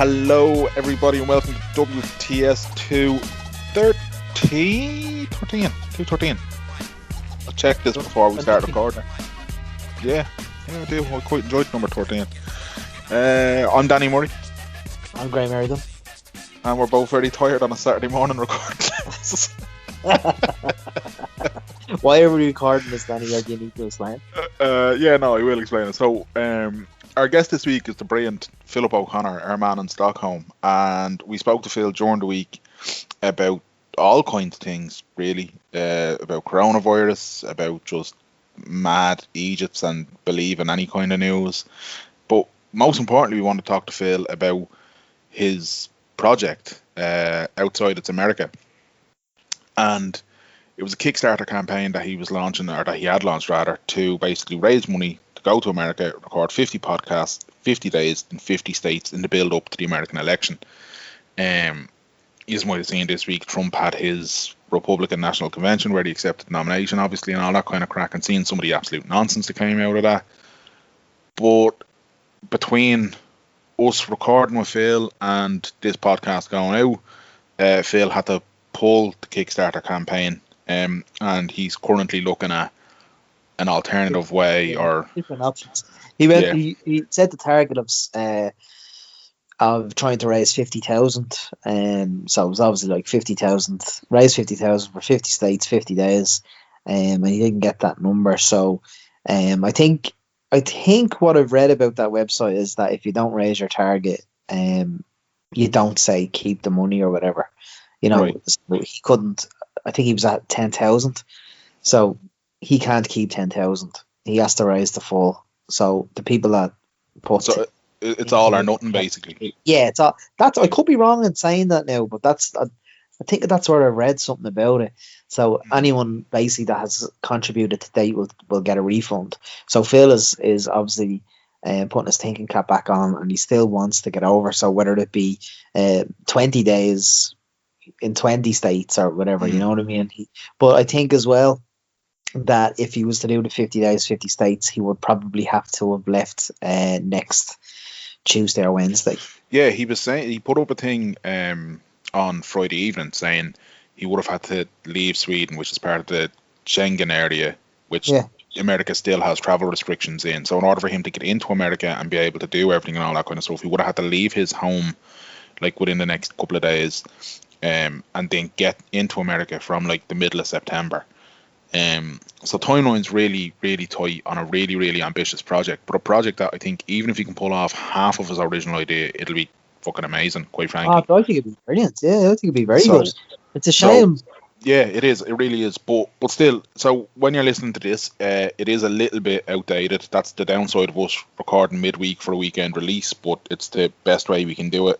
Hello, everybody, and welcome to WTS 213. I checked this before we started recording. Yeah, I do. I quite enjoyed number 13. I'm Danny Murray. I'm Graham Meriden. And we're both very tired on a Saturday morning recording. Why are we recording this, Danny? Or do you need to explain? Yeah, no, I will explain it. So, our guest this week is the brilliant Philip O'Connor, our man in Stockholm, and we spoke to Phil during the week about all kinds of things, really, about coronavirus, about just mad Egypts and believe in any kind of news. But most importantly, we want to talk to Phil about his project outside its America. And it was a Kickstarter campaign that he was launching, or that he had launched rather, to basically raise money to go to America, record 50 podcasts, 50 days in 50 states in the build up to the American election. You might have seen this week Trump had his Republican National Convention where he accepted the nomination, obviously, and all that kind of crack, and seeing some of the absolute nonsense that came out of that. But between us recording with Phil and this podcast going out, Phil had to pull the Kickstarter campaign, and he's currently looking at an alternative way or different options. He set the target of trying to raise 50,000, so it was obviously like 50,000, raise 50,000 for 50 states, 50 days, and he didn't get that number. So I think what I've read about that website is that if you don't raise your target, you don't say keep the money or whatever. You know, right. So he couldn't. I think he was at 10,000, so he can't keep 10,000. He has to raise the full. So the people that put, so it's all or nothing, basically. Yeah, it's all. That's, I could be wrong in saying that now, but I think that's where I read something about it. So anyone basically that has contributed to date will get a refund. So Phil is obviously putting his thinking cap back on, and he still wants to get over. So whether it be 20 days in 20 states or whatever, you know what I mean? But I think as well that if he was to do the 50 days, 50 states, he would probably have to have left next Tuesday or Wednesday. Yeah, he was saying, he put up a thing on Friday evening saying he would have had to leave Sweden, which is part of the Schengen area, which America still has travel restrictions in. So in order for him to get into America and be able to do everything and all that kind of stuff, he would have had to leave his home like within the next couple of days, and then get into America from like the middle of September. So timeline's really, really tight on a really, really ambitious project, but a project that I think even if he can pull off half of his original idea, it'll be fucking amazing, quite frankly. I think it'd be brilliant. Yeah, I think it'd be very good. It's a shame. Yeah, it is. It really is. But still, so when you're listening to this, it is a little bit outdated. That's the downside of us recording midweek for a weekend release, but it's the best way we can do it.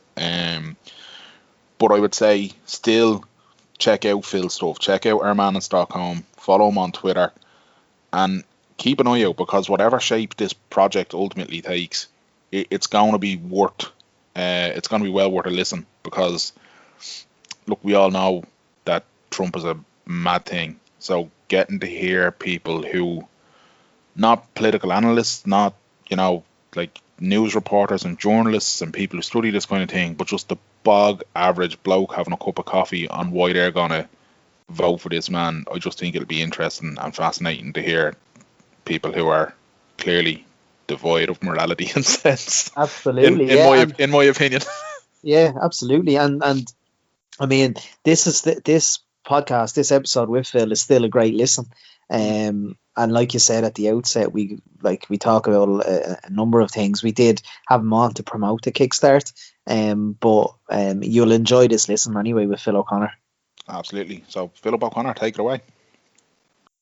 But I would say still check out Phil's stuff. Check out our man in Stockholm. Follow him on Twitter. And keep an eye out, because whatever shape this project ultimately takes, it's going to be worth. It's going to be well worth a listen, because look, we all know that Trump is a mad thing. So getting to hear people who, not political analysts, not, like news reporters and journalists and people who study this kind of thing, but just the bog average bloke having a cup of coffee on why they're going to vote for this man. I just think it'll be interesting and fascinating to hear people who are clearly devoid of morality and sense. Absolutely, in my opinion. Yeah, absolutely. And I mean, this podcast, this episode with Phil is still a great listen. And like you said at the outset, we talk about a number of things. We did have him on to promote the Kickstart, but you'll enjoy this listen anyway with Phil O'Connor. Absolutely. So Philip O'Connor, take it away.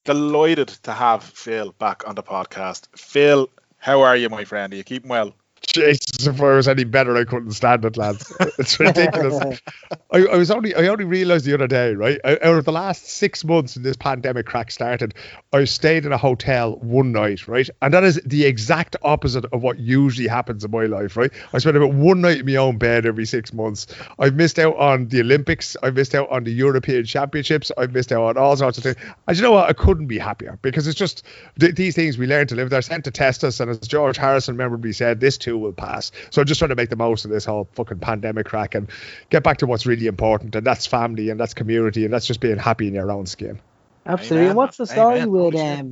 Delighted to have Phil back on the podcast. Phil, how are you, my friend? Are you keeping well? Jesus, if I was any better, I couldn't stand it, lads. It's ridiculous. I only realised the other day, right? Out of the last 6 months in this pandemic crack started, I stayed in a hotel one night, right? And that is the exact opposite of what usually happens in my life, right? I spend about one night in my own bed every 6 months. I've missed out on the Olympics. I've missed out on the European Championships. I've missed out on all sorts of things. And you know what? I couldn't be happier, because it's just these things we learn to live. They're sent to test us. And as George Harrison memorably said, this too too will pass. So I'm just trying to make the most of this whole fucking pandemic crack and get back to what's really important, and that's family, and that's community, and that's just being happy in your own skin. Absolutely. And what's the story with Holy shit.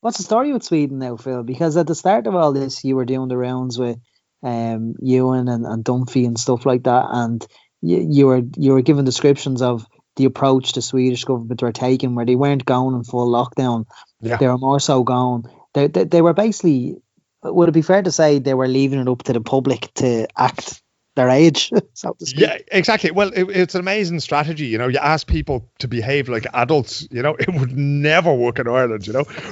what's the story with Sweden now, Phil? Because at the start of all this, you were doing the rounds with Ewan and Dunphy and stuff like that, and you were giving descriptions of the approach the Swedish government were taking, where they weren't going in full lockdown. Yeah. They were more so going. They were basically. Would it be fair to say they were leaving it up to the public to act their age, so to speak? Yeah, exactly. Well, it's an amazing strategy. You ask people to behave like adults, it would never work in Ireland,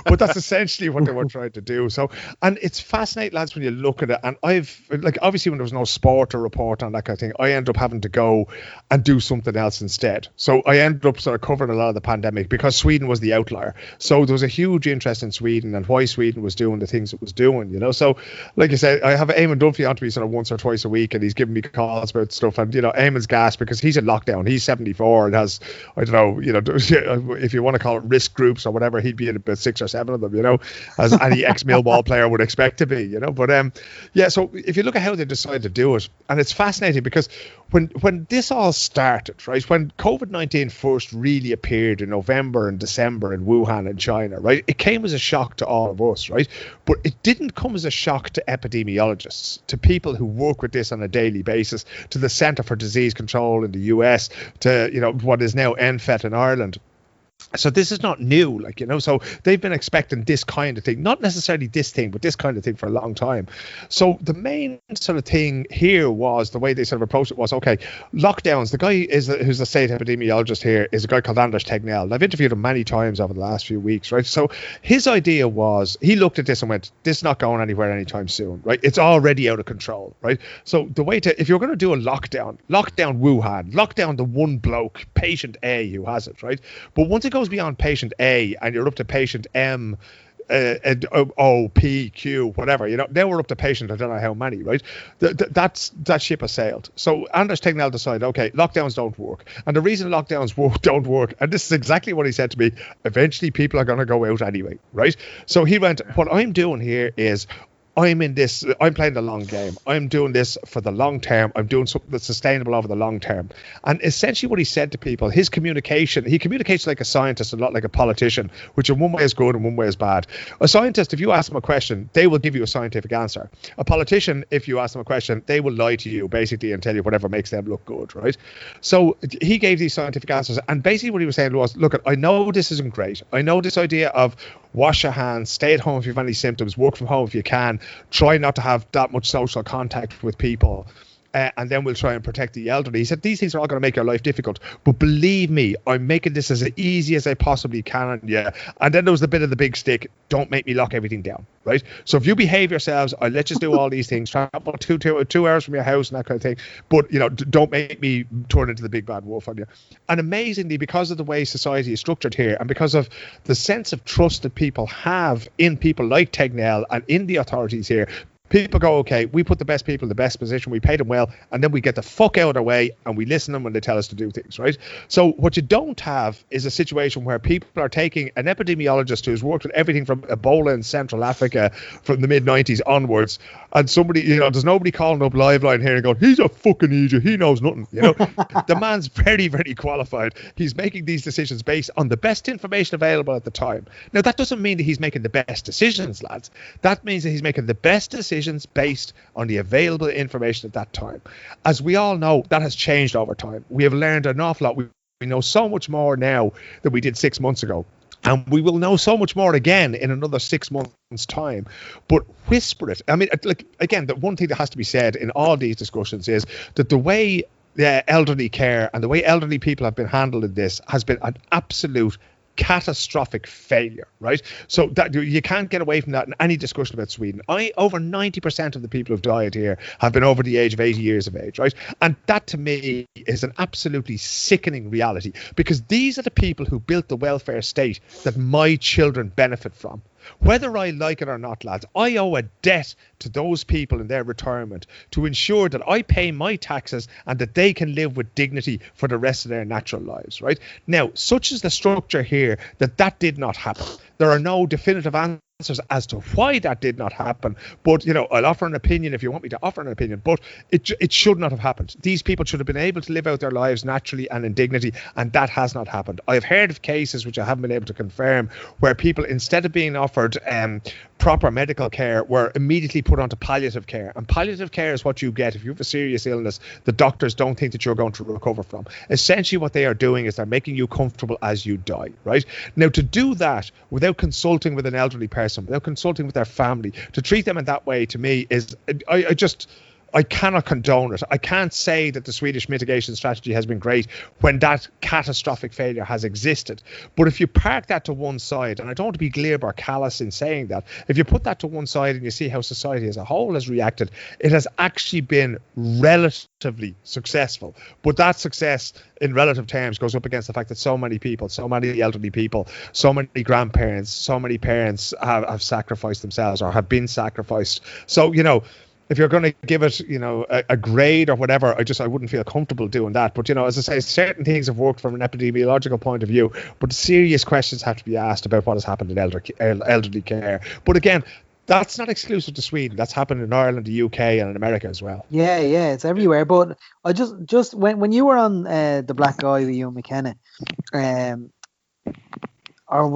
but that's essentially what they were trying to do. So, and it's fascinating, lads, when you look at it. And I've, obviously when there was no sport or report on that kind of thing, I ended up having to go and do something else instead. So I ended up sort of covering a lot of the pandemic because Sweden was the outlier. So there was a huge interest in Sweden and why Sweden was doing the things it was doing, So, like I said, I have Eamon Dunphy on to me sort of once or twice a week, and he's giving me calls about stuff, and Eamon's gas because he's in lockdown. He's 74 and has, I don't know, if you want to call it risk groups or whatever, he'd be in about 6 or 7 of them, as any ex-Millwall player would expect to be, But so if you look at how they decided to do it, and it's fascinating because when this all started, right, when COVID-19 first really appeared in November and December in Wuhan in China, right, it came as a shock to all of us, right, but it didn't come as a shock to epidemiologists, to people who work with this on a daily basis, to the Centre for Disease Control in the US, to what is now NFET in Ireland. So this is not new, so they've been expecting this kind of thing, not necessarily this thing, but this kind of thing for a long time. So the main sort of thing here was the way they sort of approached it was, okay, lockdowns. The guy who's the state epidemiologist here is a guy called Anders Tegnell. And I've interviewed him many times over the last few weeks, right? So his idea was, he looked at this and went, this is not going anywhere anytime soon, right? It's already out of control, right? So the way if you're going to do a lockdown Wuhan, lockdown the one bloke, patient A, who has it, right? But once it goes beyond patient A and you're up to patient M, O, P, Q, whatever, now we're up to patient I don't know how many, right? That ship has sailed. So Anders Tegnell decided, okay, lockdowns don't work. And the reason lockdowns don't work, and this is exactly what he said to me, eventually people are going to go out anyway, right? So he went, what I'm doing here is, I'm playing the long game. I'm doing this for the long term. I'm doing something that's sustainable over the long term. And essentially what he said to people, he communicates like a scientist and not like a politician, which in one way is good and one way is bad. A scientist, if you ask them a question, they will give you a scientific answer. A politician, if you ask them a question, they will lie to you basically and tell you whatever makes them look good, right? So he gave these scientific answers. And basically what he was saying was, look, I know this isn't great. I know this idea of wash your hands, stay at home if you have any symptoms, work from home if you can, try not to have that much social contact with people, and then we'll try and protect the elderly. He said these things are all going to make your life difficult, but believe me, I'm making this as easy as I possibly can on you. And then there was the bit of the big stick, don't make me lock everything down, right? So if you behave yourselves, I'll let you do all these things, travel two hours from your house and that kind of thing, but don't make me turn into the big bad wolf on you. And amazingly, because of the way society is structured here, and because of the sense of trust that people have in people like Tegnell and in the authorities here, people go, okay, we put the best people in the best position, we pay them well, and then we get the fuck out of their way and we listen to them when they tell us to do things, right? So what you don't have is a situation where people are taking an epidemiologist who's worked with everything from Ebola in Central Africa from the mid-90s onwards, and somebody, there's nobody calling up Liveline here and going, he's a fucking idiot, he knows nothing, The man's very, very qualified. He's making these decisions based on the best information available at the time. Now, that doesn't mean that he's making the best decisions, lads. That means that he's making the best decisions based on the available information at that time. As we all know, that has changed over time. We have learned an awful lot. We know so much more now than we did 6 months ago. And we will know so much more again in another 6 months' time. But whisper it. I mean, again, the one thing that has to be said in all these discussions is that the way elderly care and the way elderly people have been handled in this has been an absolute catastrophic failure, right? So that you can't get away from that in any discussion about Sweden. Over 90% of the people who've died here have been over the age of 80 years of age, right? And that to me is an absolutely sickening reality, because these are the people who built the welfare state that my children benefit from. Whether I like it or not, lads, I owe a debt to those people in their retirement to ensure that I pay my taxes and that they can live with dignity for the rest of their natural lives, right? Now, such is the structure here that did not happen. There are no definitive answers answers as to why that did not happen. But, I'll offer an opinion if you want me to offer an opinion. But it should not have happened. These people should have been able to live out their lives naturally and in dignity, and that has not happened. I've heard of cases, which I haven't been able to confirm, where people, instead of being offered proper medical care, were immediately put onto palliative care. And palliative care is what you get if you have a serious illness the doctors don't think that you're going to recover from. Essentially what they are doing is they're making you comfortable as you die, right? Now, to do that without consulting with an elderly person, without consulting with their family, to treat them in that way, to me, is I cannot condone it. I can't say that the Swedish mitigation strategy has been great when that catastrophic failure has existed. But if you park that to one side, and I don't want to be glib or callous in saying that, if you put that to one side and you see how society as a whole has reacted, it has actually been relatively successful. But that success in relative terms goes up against the fact that so many people, so many elderly people, so many grandparents, so many parents have sacrificed themselves or have been sacrificed. So, if you're going to give it, a grade or whatever, I wouldn't feel comfortable doing that. But, as I say, certain things have worked from an epidemiological point of view, but serious questions have to be asked about what has happened in elderly care. But again, that's not exclusive to Sweden. That's happened in Ireland, the UK, and in America as well. Yeah, it's everywhere. But I just when you were on the Black Guy with Ewan McKenna, or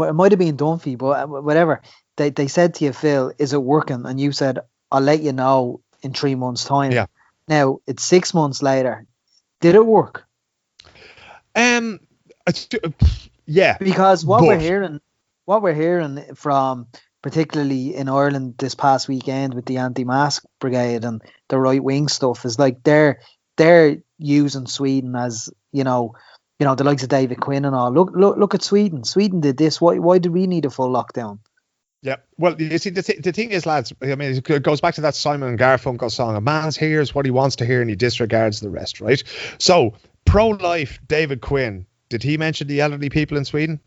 it might have been Dunphy, but whatever, they said to you, Phil, is it working? And you said, I'll let you know in 3 months' time. Yeah. Now it's 6 months later. Did it work? Yeah. Because what we're hearing from, particularly in Ireland this past weekend with the anti-mask brigade and the right wing stuff, is like they're using Sweden as the likes of David Quinn and all. Look at Sweden. Sweden did this. Why did we need a full lockdown? Yeah, well, you see, the thing is, lads, I mean, it goes back to that Simon and Garfunkel song, a man hears what he wants to hear and he disregards the rest, right? So, pro-life David Quinn, did he mention the elderly people in Sweden?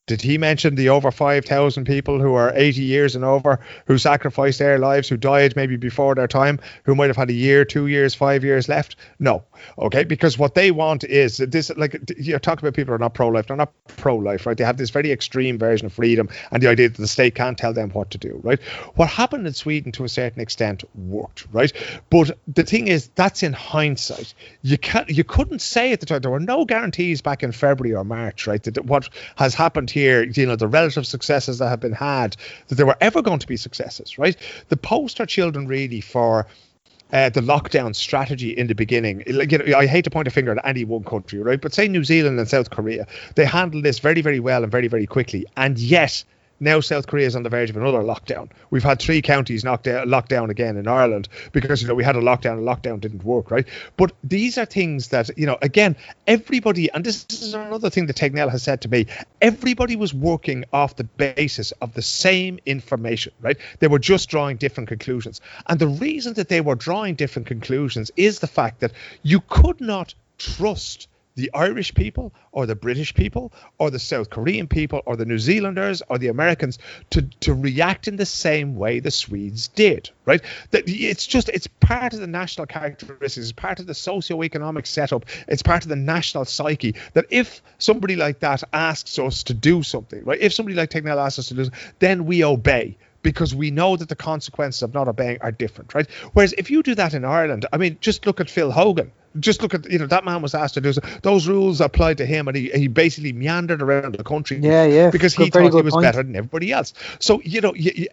Did he mention the over 5,000 people who are 80 years and over, who sacrificed their lives, who died maybe before their time, who might have had a year, 2 years, 5 years left? No. Okay, because what they want is this, like, you talk about people who are not pro-life. They're not pro-life, right? They have this very extreme version of freedom and the idea that the state can't tell them what to do, right? What happened in Sweden to a certain extent worked, right? But the thing is, that's in hindsight. You couldn't say at the time, there were no guarantees back in February or March, right? That what has happened here, the relative successes that have been had, that there were ever going to be successes, right? The poster children really for the lockdown strategy in the beginning. I hate to point a finger at any one country, right? But say New Zealand and South Korea, they handled this very, very well and very, very quickly. And yet, now South Korea is on the verge of another lockdown. We've had 3 counties locked down again in Ireland because, we had a lockdown didn't work, right? But these are things that, again, everybody, and this is another thing that Tegnell has said to me, everybody was working off the basis of the same information, right? They were just drawing different conclusions. And the reason that they were drawing different conclusions is the fact that you could not trust the Irish people or the British people or the South Korean people or the New Zealanders or the Americans to react in the same way the Swedes did, right? That it's part of the national characteristics, it's part of the socio-economic setup, it's part of the national psyche that if somebody like that asks us to do something, right? If somebody like Tegnell asks us to do something, then we obey, because we know that the consequences of not obeying are different, right? Whereas if you do that in Ireland, I mean, just look at Phil Hogan. Just look at, that man was asked to do so. Those rules applied to him, and he basically meandered around the country because he thought he was better than everybody else. So,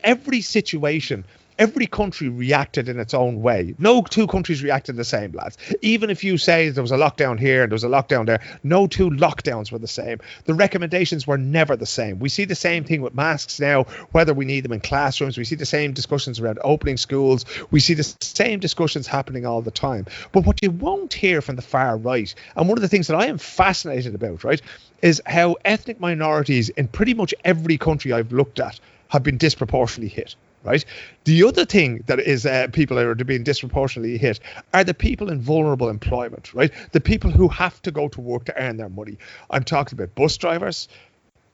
every situation, every country reacted in its own way. No two countries reacted the same, lads. Even if you say there was a lockdown here and there was a lockdown there, no two lockdowns were the same. The recommendations were never the same. We see the same thing with masks now, whether we need them in classrooms. We see the same discussions around opening schools. We see the same discussions happening all the time. But what you won't hear from the far right, and one of the things that I am fascinated about, right, is how ethnic minorities in pretty much every country I've looked at have been disproportionately hit. Right. The other thing that is people that are being disproportionately hit are the people in vulnerable employment. Right. The people who have to go to work to earn their money. I'm talking about bus drivers,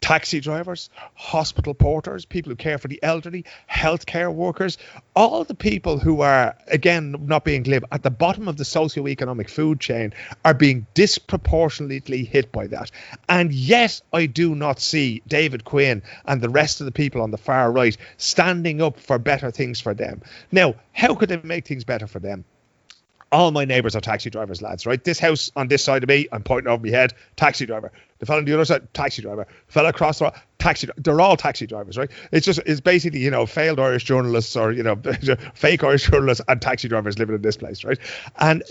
taxi drivers, hospital porters, people who care for the elderly, healthcare workers, all the people who are, again, not being glib, at the bottom of the socioeconomic food chain are being disproportionately hit by that. And yet I do not see David Quinn and the rest of the people on the far right standing up for better things for them. Now, how could they make things better for them? All my neighbours are taxi drivers, lads, right? This house on this side of me, I'm pointing over my head, taxi driver. The fellow on the other side, taxi driver. The fellow across the road, taxi driver. They're all taxi drivers, right? It's basically, you know, failed Irish journalists or, you know, fake Irish journalists and taxi drivers living in this place, right? And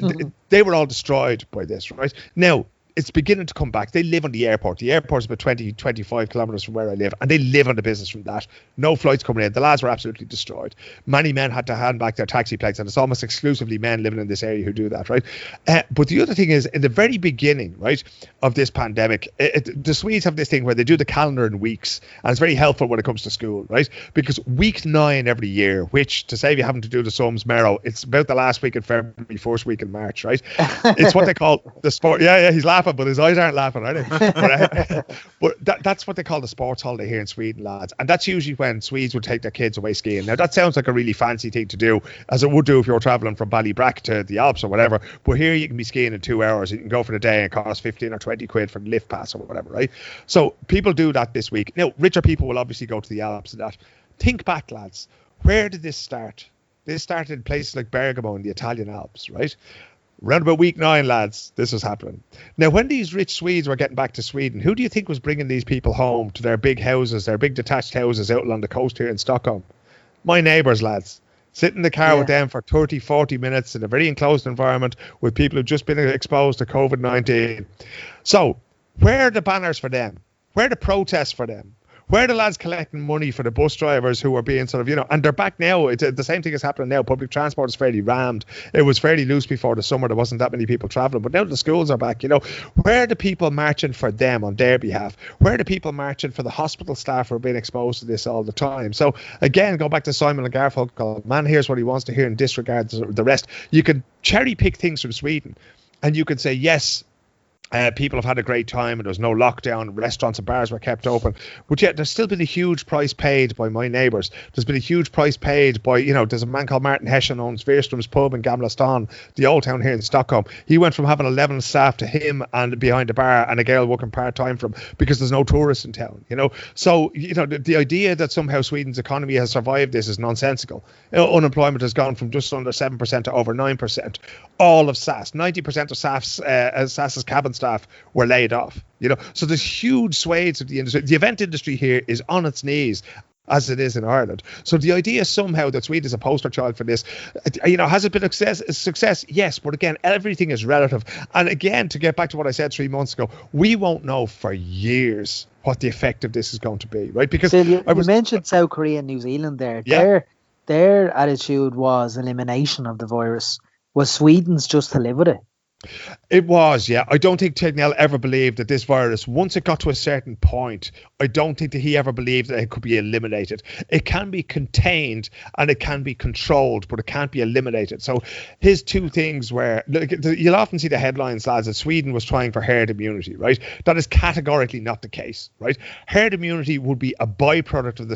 they were all destroyed by this, right? Now, it's beginning to come back. They live on the airport. The airport's about 25 kilometres from where I live, and they live on the business from that. No flights coming in. The lads were absolutely destroyed. Many men had to hand back their taxi plates, and it's almost exclusively men living in this area who do that, right? But the other thing is, in the very beginning, right, of this pandemic, the Swedes have this thing where they do the calendar in weeks, and it's very helpful when it comes to school, right? Because week 9 every year, which, to save you having to do the sums, Mero, it's about the last week in February, first week in March, right? It's what they call the sport. Yeah, he's laughing, but his eyes aren't laughing, are they? But that's what they call the sports holiday here in Sweden, lads. And that's usually when Swedes would take their kids away skiing. Now, that sounds like a really fancy thing to do, as it would do if you're traveling from Ballybrack to the Alps or whatever. But here you can be skiing in 2 hours. You can go for the day and it costs 15 or 20 quid for the lift pass or whatever, right? So people do that this week. Now, richer people will obviously go to the Alps and that. Think back, lads. Where did this start? This started in places like Bergamo in the Italian Alps, right? Around about week 9, lads, this was happening. Now, when these rich Swedes were getting back to Sweden, who do you think was bringing these people home to their big houses, their big detached houses out along the coast here in Stockholm? My neighbours, lads. Sit in the car with them for 30, 40 minutes in a very enclosed environment with people who've just been exposed to COVID-19. So, where are the banners for them? Where are the protests for them? Where are the lads collecting money for the bus drivers who are being sort of, you know, and they're back now. The same thing is happening now. Public transport is fairly rammed. It was fairly loose before the summer. There wasn't that many people travelling, but now the schools are back, you know. Where are the people marching for them on their behalf? Where are the people marching for the hospital staff who are being exposed to this all the time? So again, go back to Simon and Garfunkel. Man hears what he wants to hear and disregards the rest. You can cherry pick things from Sweden and you can say, yes, people have had a great time and there's no lockdown. Restaurants and bars were kept open. But yet there's still been a huge price paid by my neighbours. There's been a huge price paid by, you know, there's a man called Martin Hessian owns Virstrom's pub in Gamla Stan, the old town here in Stockholm. He went from having 11 staff to him and behind the bar and a girl working part-time for him because there's no tourists in town, you know. So, you know, the idea that somehow Sweden's economy has survived this is nonsensical. You know, unemployment has gone from just under 7% to over 9%. All of SAS, 90% of SAS's cabin staff were laid off, you know. So there's huge swathes of the industry. The event industry here is on its knees, as it is in Ireland. So the idea somehow that Sweden is a poster child for this, you know, has it been a success? Yes, but again, everything is relative. And again, to get back to what I said 3 months ago, we won't know for years what the effect of this is going to be, right? Because Phil, you mentioned South Korea and New Zealand there. Yeah. Their attitude was elimination of the virus. Was Sweden's just to live with it? It was, yeah. I don't think Tegnell ever believed that this virus, once it got to a certain point, I don't think that he ever believed that it could be eliminated. It can be contained and it can be controlled, but it can't be eliminated. So his two things were, look, you'll often see the headlines, lads, that Sweden was trying for herd immunity, right? That is categorically not the case, right? Herd immunity would be a byproduct of the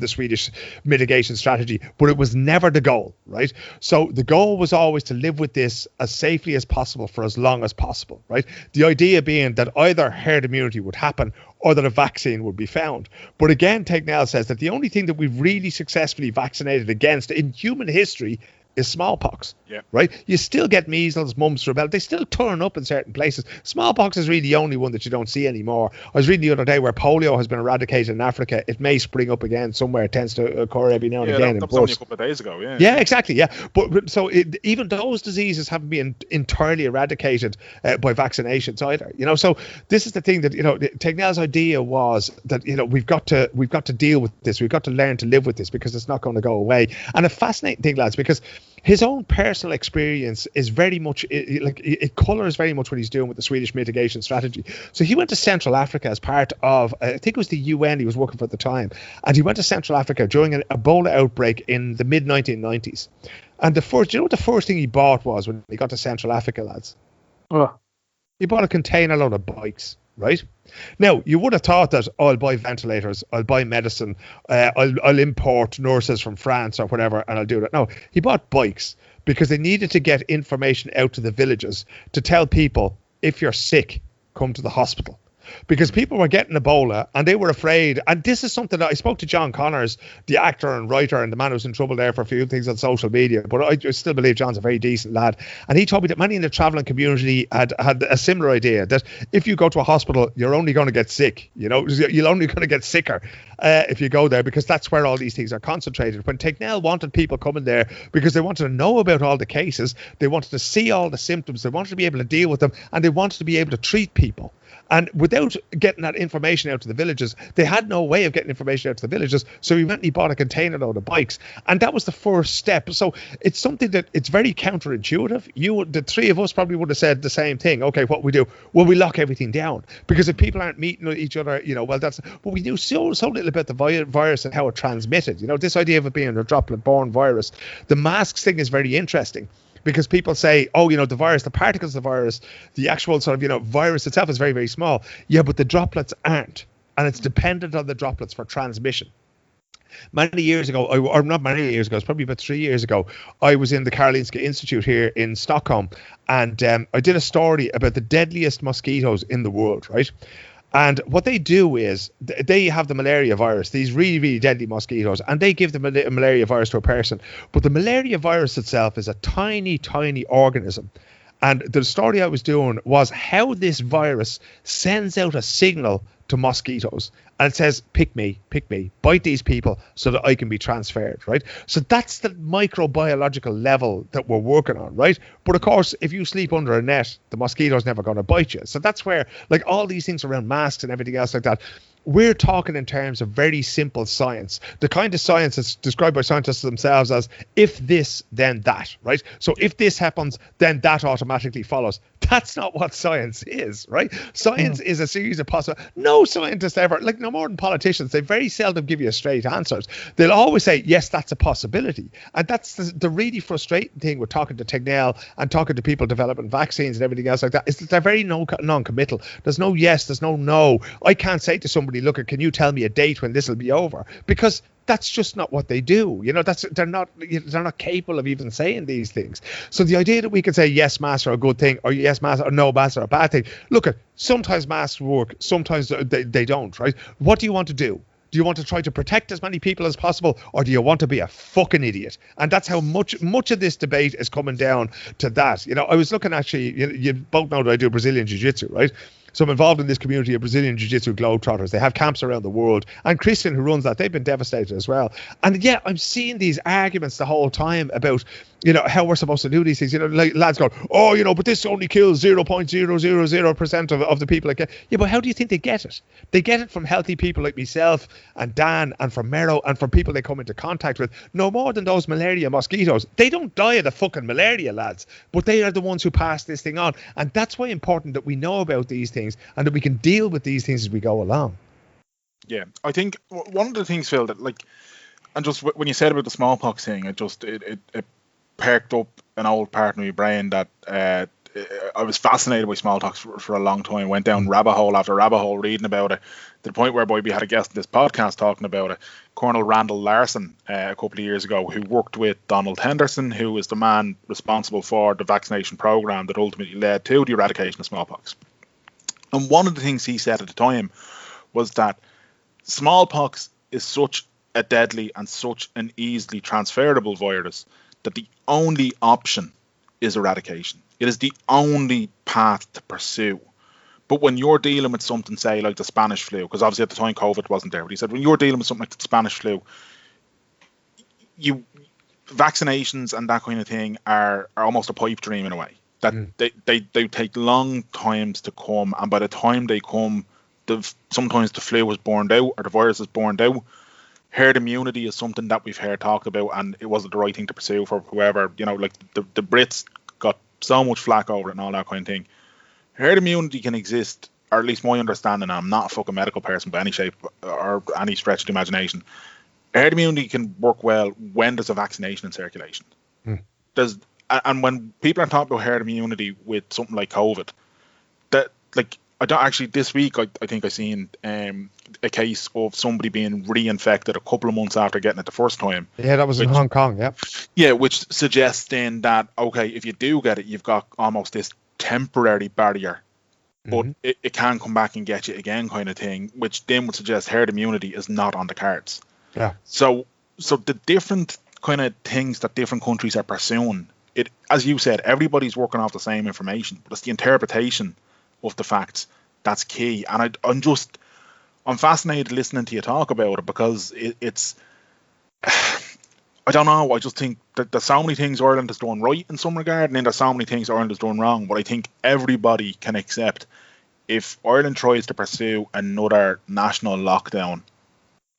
Swedish mitigation strategy, but it was never the goal, right? So the goal was always to live with this as safely as possible for as long as possible, right? The idea being that either herd immunity would happen or that a vaccine would be found. But again, Tegnell says that the only thing that we've really successfully vaccinated against in human history is smallpox, right? You still get measles, mumps, rubella. They still turn up in certain places. Smallpox is really the only one that you don't see anymore. I was reading the other day where polio has been eradicated in Africa. It may spring up again somewhere. It tends to occur every now and again. That was only a couple of days ago, Yeah, exactly, yeah. But so even those diseases haven't been entirely eradicated by vaccinations either, you know. So this is the thing that, you know, Tegnell's idea was that, you know, we've got to deal with this. We've got to learn to live with this because it's not going to go away. And a fascinating thing, lads, because his own personal experience is very much, it colours very much what he's doing with the Swedish mitigation strategy. So he went to Central Africa as part of, I think it was the UN he was working for at the time. And he went to Central Africa during an Ebola outbreak in the mid-1990s. And do you know what the first thing he bought was when he got to Central Africa, lads? Oh. He bought a container load of bikes. right? Now, you would have thought that, oh, I'll buy ventilators, I'll buy medicine, I'll import nurses from France or whatever, and I'll do that. No, he bought bikes because they needed to get information out to the villages to tell people, if you're sick, come to the hospital. Because people were getting Ebola and they were afraid. And this is something that I spoke to John Connors, the actor and writer and the man who's in trouble there for a few things on social media. But I still believe John's a very decent lad. And he told me that many in the travelling community had a similar idea, that if you go to a hospital, you're only going to get sick. You're only going to get sicker if you go there, because that's where all these things are concentrated. When Tignell wanted people coming there because they wanted to know about all the cases, they wanted to see all the symptoms, they wanted to be able to deal with them, and they wanted to be able to treat people. And without getting that information out to the villages, they had no way of getting information out to the villages. So he went and he bought a container load of bikes. And that was the first step. So it's something that it's very counterintuitive. The three of us probably would have said the same thing. Okay, what we do? Well, we lock everything down. Because if people aren't meeting each other, but we knew so little about the virus and how it transmitted. This idea of it being a droplet-borne virus. The masks thing is very interesting. Because people say, the virus, the particles of the virus, the actual sort of, virus itself is very, very small. Yeah, but the droplets aren't. And it's dependent on the droplets for transmission. Many years ago, or not many years ago, it's probably about 3 years ago, I was in the Karolinska Institute here in Stockholm. And I did a story about the deadliest mosquitoes in the world, right? And what they do is they have the malaria virus, these really, really deadly mosquitoes, and they give the malaria virus to a person. But the malaria virus itself is a tiny, tiny organism. And the story I was doing was how this virus sends out a signal to mosquitoes. And it says, pick me, bite these people so that I can be transferred, right? So that's the microbiological level that we're working on, right? But of course, if you sleep under a net, the mosquito's never going to bite you. So that's where, like, all these things around masks and everything else like that, we're talking in terms of very simple science, the kind of science that's described by scientists themselves as if this, then that, right? So if this happens, then that automatically follows. That's not what science is, right? Science is a series of possible. No scientist ever, like no more than politicians, they very seldom give you straight answers. They'll always say, yes, that's a possibility. And that's the really frustrating thing with talking to Tignell and talking to people developing vaccines and everything else like that, is that they're very non-committal. There's no yes, there's no no. I can't say to somebody, look, can you tell me a date when this will be over? Because that's just not what they do. They're not capable of even saying these things. So the idea that we can say yes, masks are a good thing, or yes, masks, or no, masks are a bad thing. Look, sometimes masks work, sometimes they don't, right? What do you want to do? Do you want to try to protect as many people as possible, or do you want to be a fucking idiot? And that's how much of this debate is coming down to that. I was looking actually, you both know that I do Brazilian Jiu-Jitsu, right? So I'm involved in this community of Brazilian Jiu-Jitsu Globetrotters. They have camps around the world. And Christian, who runs that, they've been devastated as well. And yeah, I'm seeing these arguments the whole time about, how we're supposed to do these things. Like lads going, but this only kills 0.000% of the people that get. Yeah, but how do you think they get it? They get it from healthy people like myself and Dan and from Mero and from people they come into contact with. No more than those malaria mosquitoes. They don't die of the fucking malaria, lads. But they are the ones who pass this thing on. And that's why it's important that we know about these things and that we can deal with these things as we go along. Yeah, I think one of the things, Phil, that and just when you said about the smallpox thing, it perked up an old part of my brain that I was fascinated by smallpox for a long time. Went down rabbit hole after rabbit hole reading about it, to the point whereby we had a guest in this podcast talking about it, Colonel Randall Larson, a couple of years ago, who worked with Donald Henderson, who was the man responsible for the vaccination program that ultimately led to the eradication of smallpox. And one of the things he said at the time was that smallpox is such a deadly and such an easily transferable virus that the only option is eradication. It is the only path to pursue. But when you're dealing with something, say, like the Spanish flu, because obviously at the time COVID wasn't there, but he said when you're dealing with something like the Spanish flu, vaccinations and that kind of thing are almost a pipe dream in a way. That they take long times to come, and by the time they come, sometimes the flu is burned out or the virus is burned out. Herd immunity is something that we've heard talked about, and it wasn't the right thing to pursue for whoever, like the Brits got so much flack over it and all that kind of thing. Herd immunity can exist, or at least my understanding, and I'm not a fucking medical person by any shape or any stretch of the imagination. Herd immunity can work well when there's a vaccination in circulation. And when people are talking about herd immunity with something like COVID, that, like, I don't actually. This week, I think I seen a case of somebody being reinfected a couple of months after getting it the first time. Yeah, that was in Hong Kong. Yeah. Yeah, which suggests then that okay, if you do get it, you've got almost this temporary barrier, but it can come back and get you again, kind of thing. Which then would suggest herd immunity is not on the cards. Yeah. So the different kind of things that different countries are pursuing, it, as you said, everybody's working off the same information, but it's the interpretation of the facts that's key. And I'm fascinated listening to you talk about it, because it's I don't know, I just think that there's so many things Ireland has done right in some regard, and then there's so many things Ireland has done wrong. But I think everybody can accept, if Ireland tries to pursue another national lockdown,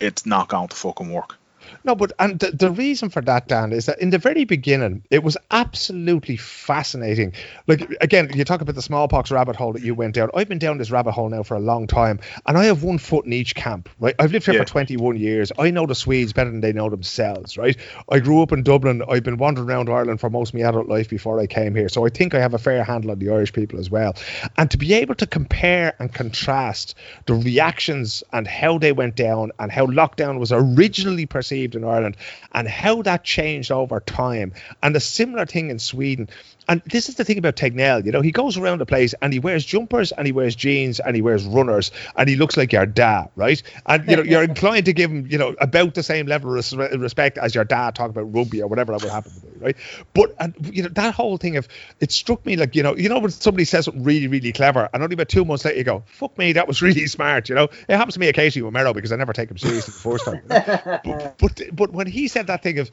it's not going to fucking work. No, but and the reason for that, Dan, is that in the very beginning, it was absolutely fascinating. Like, again, you talk about the smallpox rabbit hole that you went down. I've been down this rabbit hole now for a long time, and I have one foot in each camp, right? I've lived here for 21 years. I know the Swedes better than they know themselves, right? I grew up in Dublin. I've been wandering around Ireland for most of my adult life before I came here. So I think I have a fair handle on the Irish people as well. And to be able to compare and contrast the reactions and how they went down and how lockdown was originally perceived in Ireland and how that changed over time, and a similar thing in Sweden. And this is the thing about Tegnell, you know, he goes around the place and he wears jumpers and he wears jeans and he wears runners and he looks like your dad, right? And, you know, you're inclined to give him, you know, about the same level of respect as your dad talking about rugby or whatever that would happen to be, right? But, and, you know, that whole thing of, it struck me like, you know, when somebody says something really, really clever and only about 2 months later you go, fuck me, that was really smart, you know? It happens to me occasionally with Merrow because I never take him seriously the first time. You know? But when he said that thing of,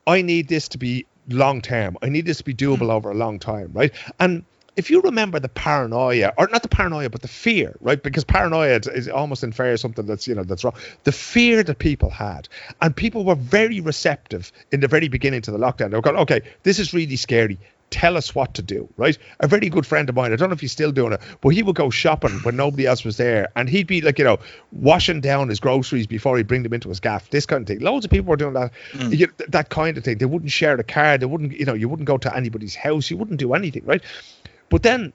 I need this to be long term, I need this to be doable over a long time, right? And if you remember the paranoia, or not the paranoia, but the fear, right? Because paranoia is almost infer something that's, you know, that's wrong. The fear that people had, and people were very receptive in the very beginning to the lockdown. They were going, okay, this is really scary. Tell us what to do, right? A very good friend of mine, I don't know if he's still doing it, but he would go shopping when nobody else was there, and he'd be like, you know, washing down his groceries before he'd bring them into his gaff, this kind of thing. Loads of people were doing that, that kind of thing. They wouldn't share the car, they wouldn't, you know, you wouldn't go to anybody's house, you wouldn't do anything, right? But then,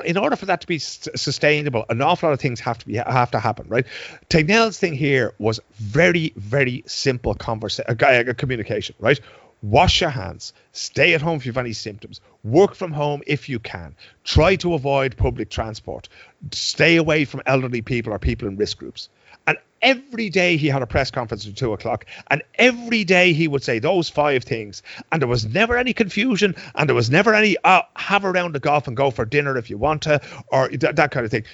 in order for that to be sustainable, an awful lot of things have to happen, right? Tegnell's thing here was very, very simple communication, right? Wash your hands, stay at home if you have any symptoms, work from home if you can, try to avoid public transport, stay away from elderly people or people in risk groups. And every day he had a press conference at 2:00, and every day he would say those 5 things, and there was never any confusion, and there was never any have a round of golf and go for dinner if you want to, or that kind of thing.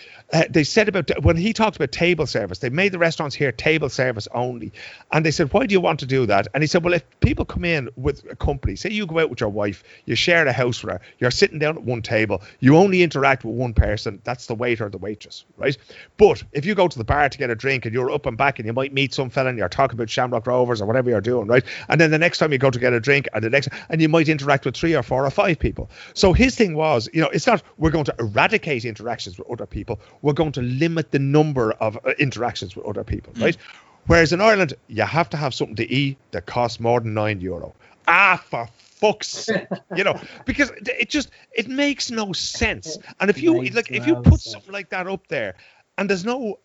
They said about, when he talked about table service, they made the restaurants here table service only, and they said, why do you want to do that? And he said, well, if people come in with a company, say you go out with your wife, you share a house with her, you're sitting down at one table, you only interact with one person, that's the waiter or the waitress, right? But if you go to the bar to get a drink and you're up and back and you might meet some fella and you're talking about Shamrock Rovers or whatever you're doing, right? And then the next time you go to get a drink, and you might interact with 3 or 4 or 5 people. So his thing was, you know, it's not we're going to eradicate interactions with other people, we're going to limit the number of interactions with other people, right? Whereas in Ireland, you have to have something to eat that costs more than €9. For fuck's sake, you know, because it makes no sense. And if you put something like that up there, and there's no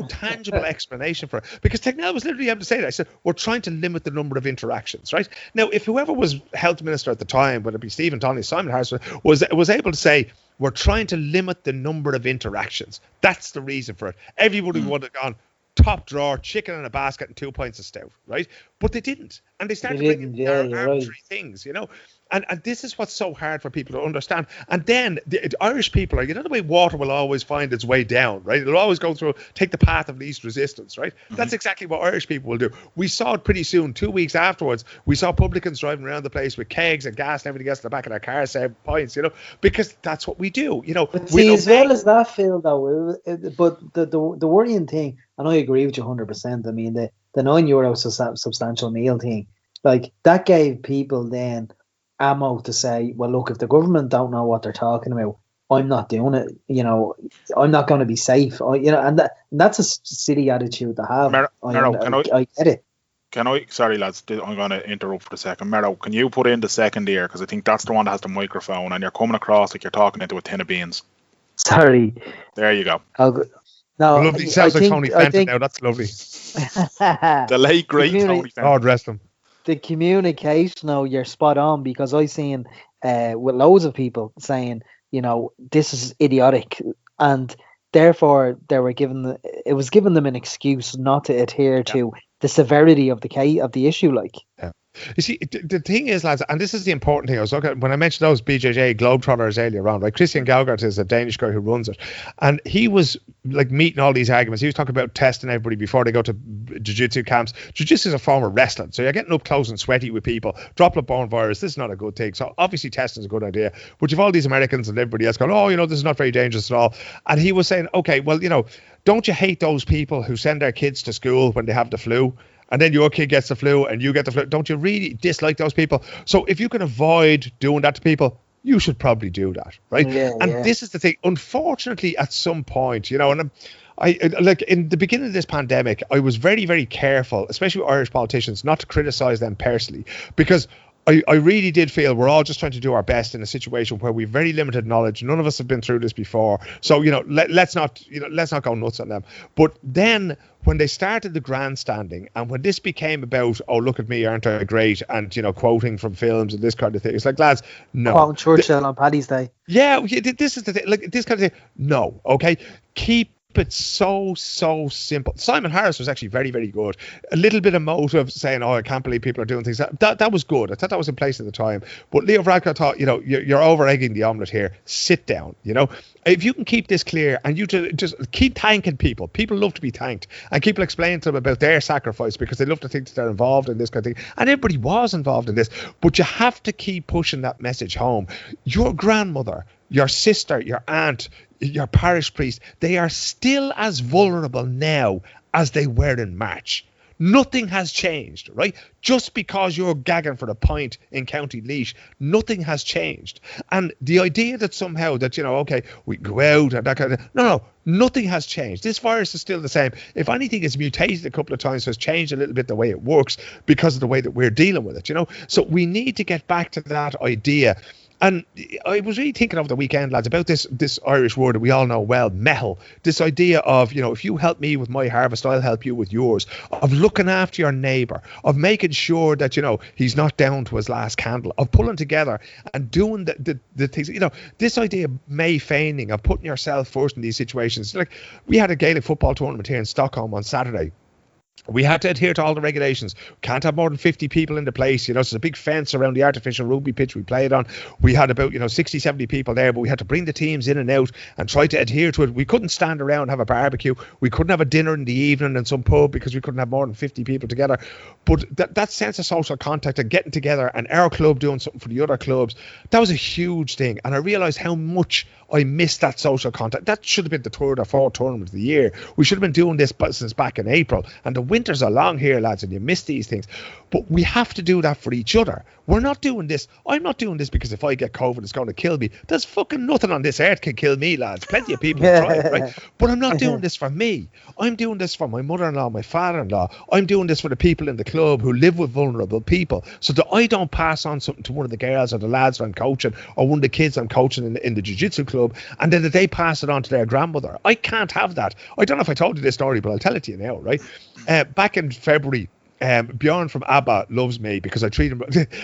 tangible explanation for it, because Tegnell was literally able to say that. I said, we're trying to limit the number of interactions, right? Now, if whoever was health minister at the time, whether it be Stephen Tonney, Simon Harris, was able to say, we're trying to limit the number of interactions. That's the reason for it. Everybody would have gone, top drawer, chicken in a basket and 2 pints of stout, right? But they didn't. And they started bringing arbitrary things, you know. And this is what's so hard for people to understand. And then the Irish people are, you know, the way water will always find its way down, right? It'll always take the path of least resistance, right? That's exactly what Irish people will do. We saw it pretty soon. 2 weeks afterwards, we saw publicans driving around the place with kegs and gas and everything else in the back of their cars, 7 pints, you know, because that's what we do, you know. But see, as well as that, Phil, though, but the worrying thing, and I agree with you 100%, I mean, the €9 substantial meal thing, like, that gave people then ammo to say, well, look, if the government don't know what they're talking about, I'm not doing it, you know, I'm not going to be safe, you know, and that's a silly attitude to have. I get it. Sorry lads, I'm going to interrupt for a second. Merrow, can you put in the second ear, because I think that's the one that has the microphone and you're coming across like you're talking into a tin of beans. Sorry. There you go. No, Lovely. Sounds like Tony Fenton now. That's lovely. The late great Tony Fenton. God rest him. The communication, though, you're spot on, because I seen with loads of people saying, this is idiotic, and therefore it was giving them an excuse not to adhere to the severity of the issue, like. Yeah. You see, the thing is, lads, and this is the important thing. I was looking at, when I mentioned those BJJ Globetrotters earlier on, right? Christian Gaugart is a Danish guy who runs it, and he was like meeting all these arguments. He was talking about testing everybody before they go to jiu-jitsu camps. Jiu-jitsu is a form of wrestling, so you're getting up close and sweaty with people. Droplet-borne virus, this is not a good thing. So obviously testing is a good idea. But you've all these Americans and everybody else going, oh, this is not very dangerous at all. And he was saying, okay, well, don't you hate those people who send their kids to school when they have the flu? And then your kid gets the flu and you get the flu. Don't you really dislike those people? So if you can avoid doing that to people, you should probably do that, right? This is the thing. Unfortunately, at some point, and I like in the beginning of this pandemic, I was very, very careful, especially with Irish politicians, not to criticize them personally, because I really did feel we're all just trying to do our best in a situation where we've very limited knowledge. None of us have been through this before. So, let's not go nuts on them. But then when they started the grandstanding, and when this became about, oh, look at me, aren't I great? And, quoting from films and this kind of thing. It's like, lads, no. Quoting Churchill on Paddy's Day. Yeah, this is the thing. Like, this kind of thing. No, okay? Keep it so simple. Simon Harris was actually very, very good. A little bit emotive, saying, oh, I can't believe people are doing things. That was good. I thought that was in place at the time. But Leo Varadkar thought, you're over egging the omelette here. Sit down. If you can keep this clear, and you just keep thanking people. People love to be thanked, and people explain to them about their sacrifice, because they love to think that they're involved in this kind of thing. And everybody was involved in this. But you have to keep pushing that message home. Your grandmother, your sister, your aunt, your parish priest, they are still as vulnerable now as they were in March. Nothing has changed, right? Just because you're gagging for a pint in County Laois, nothing has changed. And the idea that somehow that, okay, we go out and that kind of thing. No, nothing has changed. This virus is still the same. If anything, it's mutated a couple of times, so it's changed a little bit the way it works because of the way that we're dealing with it, So we need to get back to that idea. And I was really thinking over the weekend, lads, about this Irish word that we all know well, mehel. This idea of, if you help me with my harvest, I'll help you with yours. Of looking after your neighbour. Of making sure that, he's not down to his last candle. Of pulling together and doing the things. This idea of May feigning, of putting yourself first in these situations. Like, we had a Gaelic football tournament here in Stockholm on Saturday. We had to adhere to all the regulations. Can't have more than 50 people in the place. So there's a big fence around the artificial rugby pitch we played on. We had about, 60, 70 people there, but we had to bring the teams in and out and try to adhere to it. We couldn't stand around and have a barbecue. We couldn't have a dinner in the evening in some pub because we couldn't have more than 50 people together. But that sense of social contact and getting together, and our club doing something for the other clubs, that was a huge thing. And I realised how much I missed that social contact. That should have been the third or fourth tournament of the year. We should have been doing this since back in April. And the winters are long here, lads, and you miss these things. But we have to do that for each other. We're not doing this. I'm not doing this because if I get COVID, it's going to kill me. There's fucking nothing on this earth can kill me, lads. Plenty of people have tried, right? But I'm not doing this for me. I'm doing this for my mother-in-law, my father-in-law. I'm doing this for the people in the club who live with vulnerable people, so that I don't pass on something to one of the girls or the lads that I'm coaching, or one of the kids I'm coaching in the jiu-jitsu club, and then that they pass it on to their grandmother. I can't have that. I don't know if I told you this story, but I'll tell it to you now, right? Back in February, Bjorn from Abba loves me because I treat him,